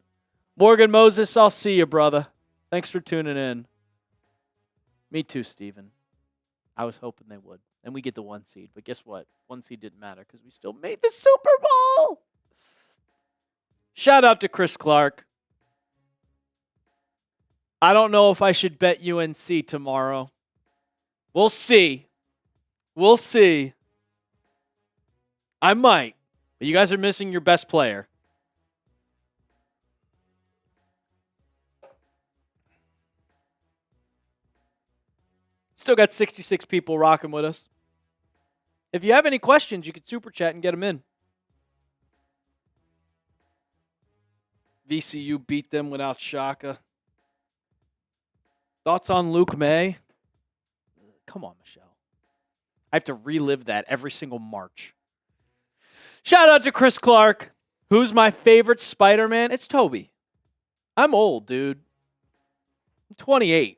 Morgan Moses, I'll see you, brother. Thanks for tuning in. Me too, Steven. I was hoping they would. And we get the 1 seed. But guess what? 1 seed didn't matter because we still made the Super Bowl. Shout out to Chris Clark. I don't know if I should bet UNC tomorrow. We'll see. We'll see. I might. But you guys are missing your best player. Still got 66 people rocking with us. If you have any questions, you can super chat and get them in. VCU beat them without Shaka. Thoughts on Luke Maye? Come on, Michelle. I have to relive that every single March. Shout out to Chris Clark. Who's my favorite Spider-Man? It's Toby. I'm old, dude. I'm 28.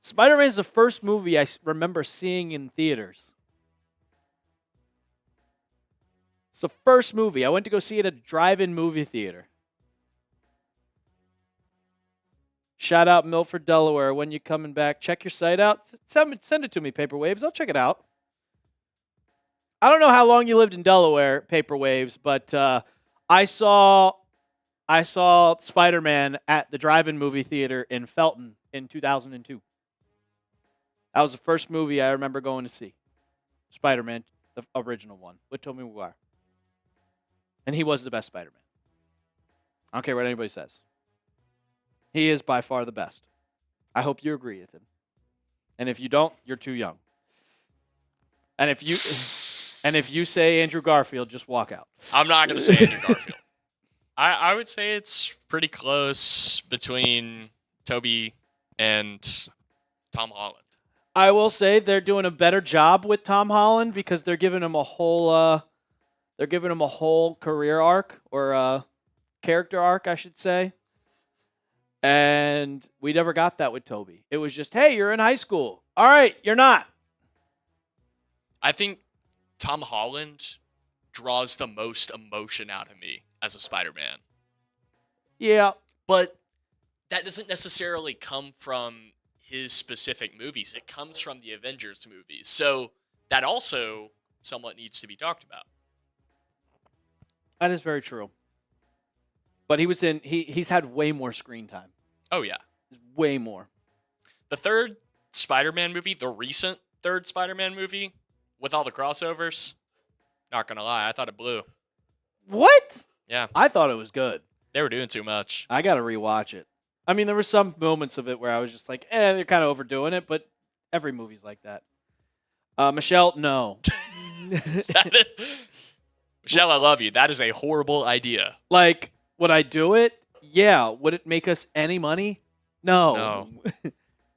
Spider-Man is the first movie I remember seeing in theaters. It's the first movie. I went to go see it at a drive-in movie theater. Shout out Milford, Delaware. When you coming back, check your site out. Send it to me, Paper Waves. I'll check it out. I don't know how long you lived in Delaware, Paper Waves, but I saw Spider-Man at the drive-in movie theater in Felton in 2002. That was the first movie I remember going to see. Spider-Man, the original one, with Tobey Maguire. And he was the best Spider-Man. I don't care what anybody says. He is by far the best. I hope you agree with him. And if you don't, you're too young. And if you say Andrew Garfield, just walk out. I'm not going to say Andrew Garfield. I would say it's pretty close between Toby and Tom Holland. I will say they're doing a better job with Tom Holland because they're giving him a whole career arc or character arc, I should say. And we never got that with Toby. It was just, hey, you're in high school. All right, you're not. I think Tom Holland draws the most emotion out of me as a Spider-Man. Yeah. But that doesn't necessarily come from his specific movies. It comes from the Avengers movies. So that also somewhat needs to be talked about. That is very true. But he's had way more screen time. Oh, yeah. Way more. The third Spider-Man movie, the recent third Spider-Man movie, with all the crossovers, not going to lie, I thought it blew. What? Yeah. I thought it was good. They were doing too much. I got to rewatch it. I mean, there were some moments of it where I was just like, they're kind of overdoing it, but every movie's like that. Michelle, no. Michelle, I love you. That is a horrible idea. Like, would I do it? Yeah. Would it make us any money? No.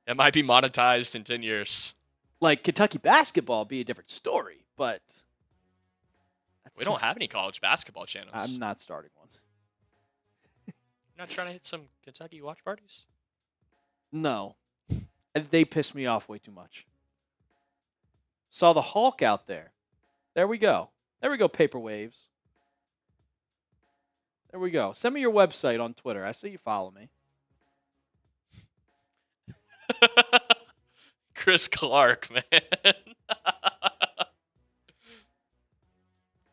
It might be monetized in 10 years. Like, Kentucky basketball would be a different story, but... We don't have any college basketball channels. I'm not starting one. You're not trying to hit some Kentucky watch parties? No. They piss me off way too much. Saw the Hulk out there. There we go. There we go, Paper Waves. There we go. Send me your website on Twitter. I see you follow me. Chris Clark, man.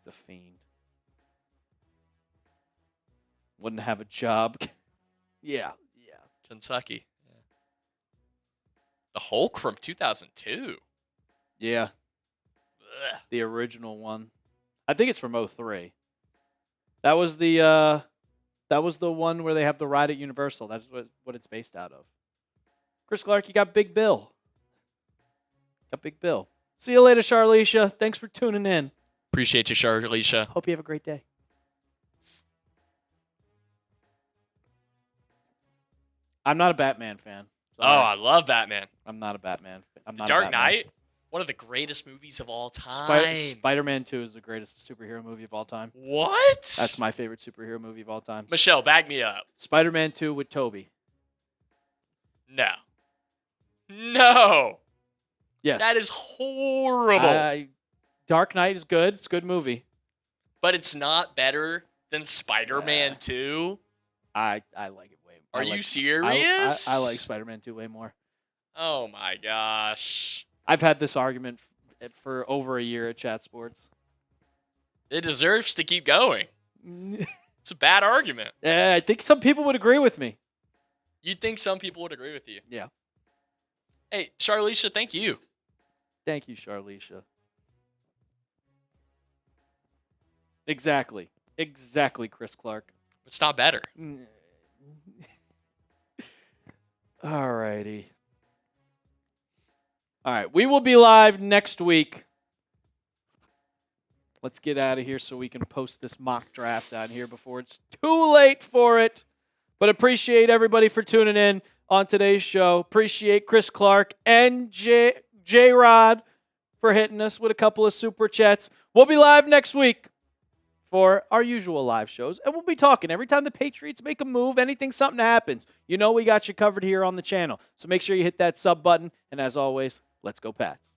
The Fiend. Wouldn't have a job. Yeah. Kentucky. Yeah. The Hulk from 2002. Yeah. Ugh. The original one. I think it's from 2003. That was the one where they have the ride at Universal. That's what it's based out of. Chris Clark, you got Big Bill. Got Big Bill. See you later, Charlicia. Thanks for tuning in. Appreciate you, Charlicia. Hope you have a great day. I'm not a Batman fan. Oh, I love Batman. I'm not a Batman. I'm not Dark a Batman. Knight, one of the greatest movies of all time. Spider-Man 2 is the greatest superhero movie of all time. What? That's my favorite superhero movie of all time. Michelle, back me up. Spider-Man 2 with Toby. No. No. Yes. That is horrible. Dark Knight is good. It's a good movie. But it's not better than Spider-Man 2? I like it way more. Are you serious? I like Spider-Man 2 way more. Oh my gosh. I've had this argument for over a year at Chat Sports. It deserves to keep going. It's a bad argument. I think some people would agree with me. You'd think some people would agree with you. Yeah. Hey, Charlicia, thank you. Thank you, Charlicia. Exactly, Chris Clark. It's not better. All righty. All right, we will be live next week. Let's get out of here so we can post this mock draft on here before it's too late for it. But appreciate everybody for tuning in on today's show. Appreciate Chris Clark and J-Rod for hitting us with a couple of super chats. We'll be live next week for our usual live shows, and we'll be talking every time the Patriots make a move, something happens. You know we got you covered here on the channel. So make sure you hit that sub button, and as always, let's go Pats.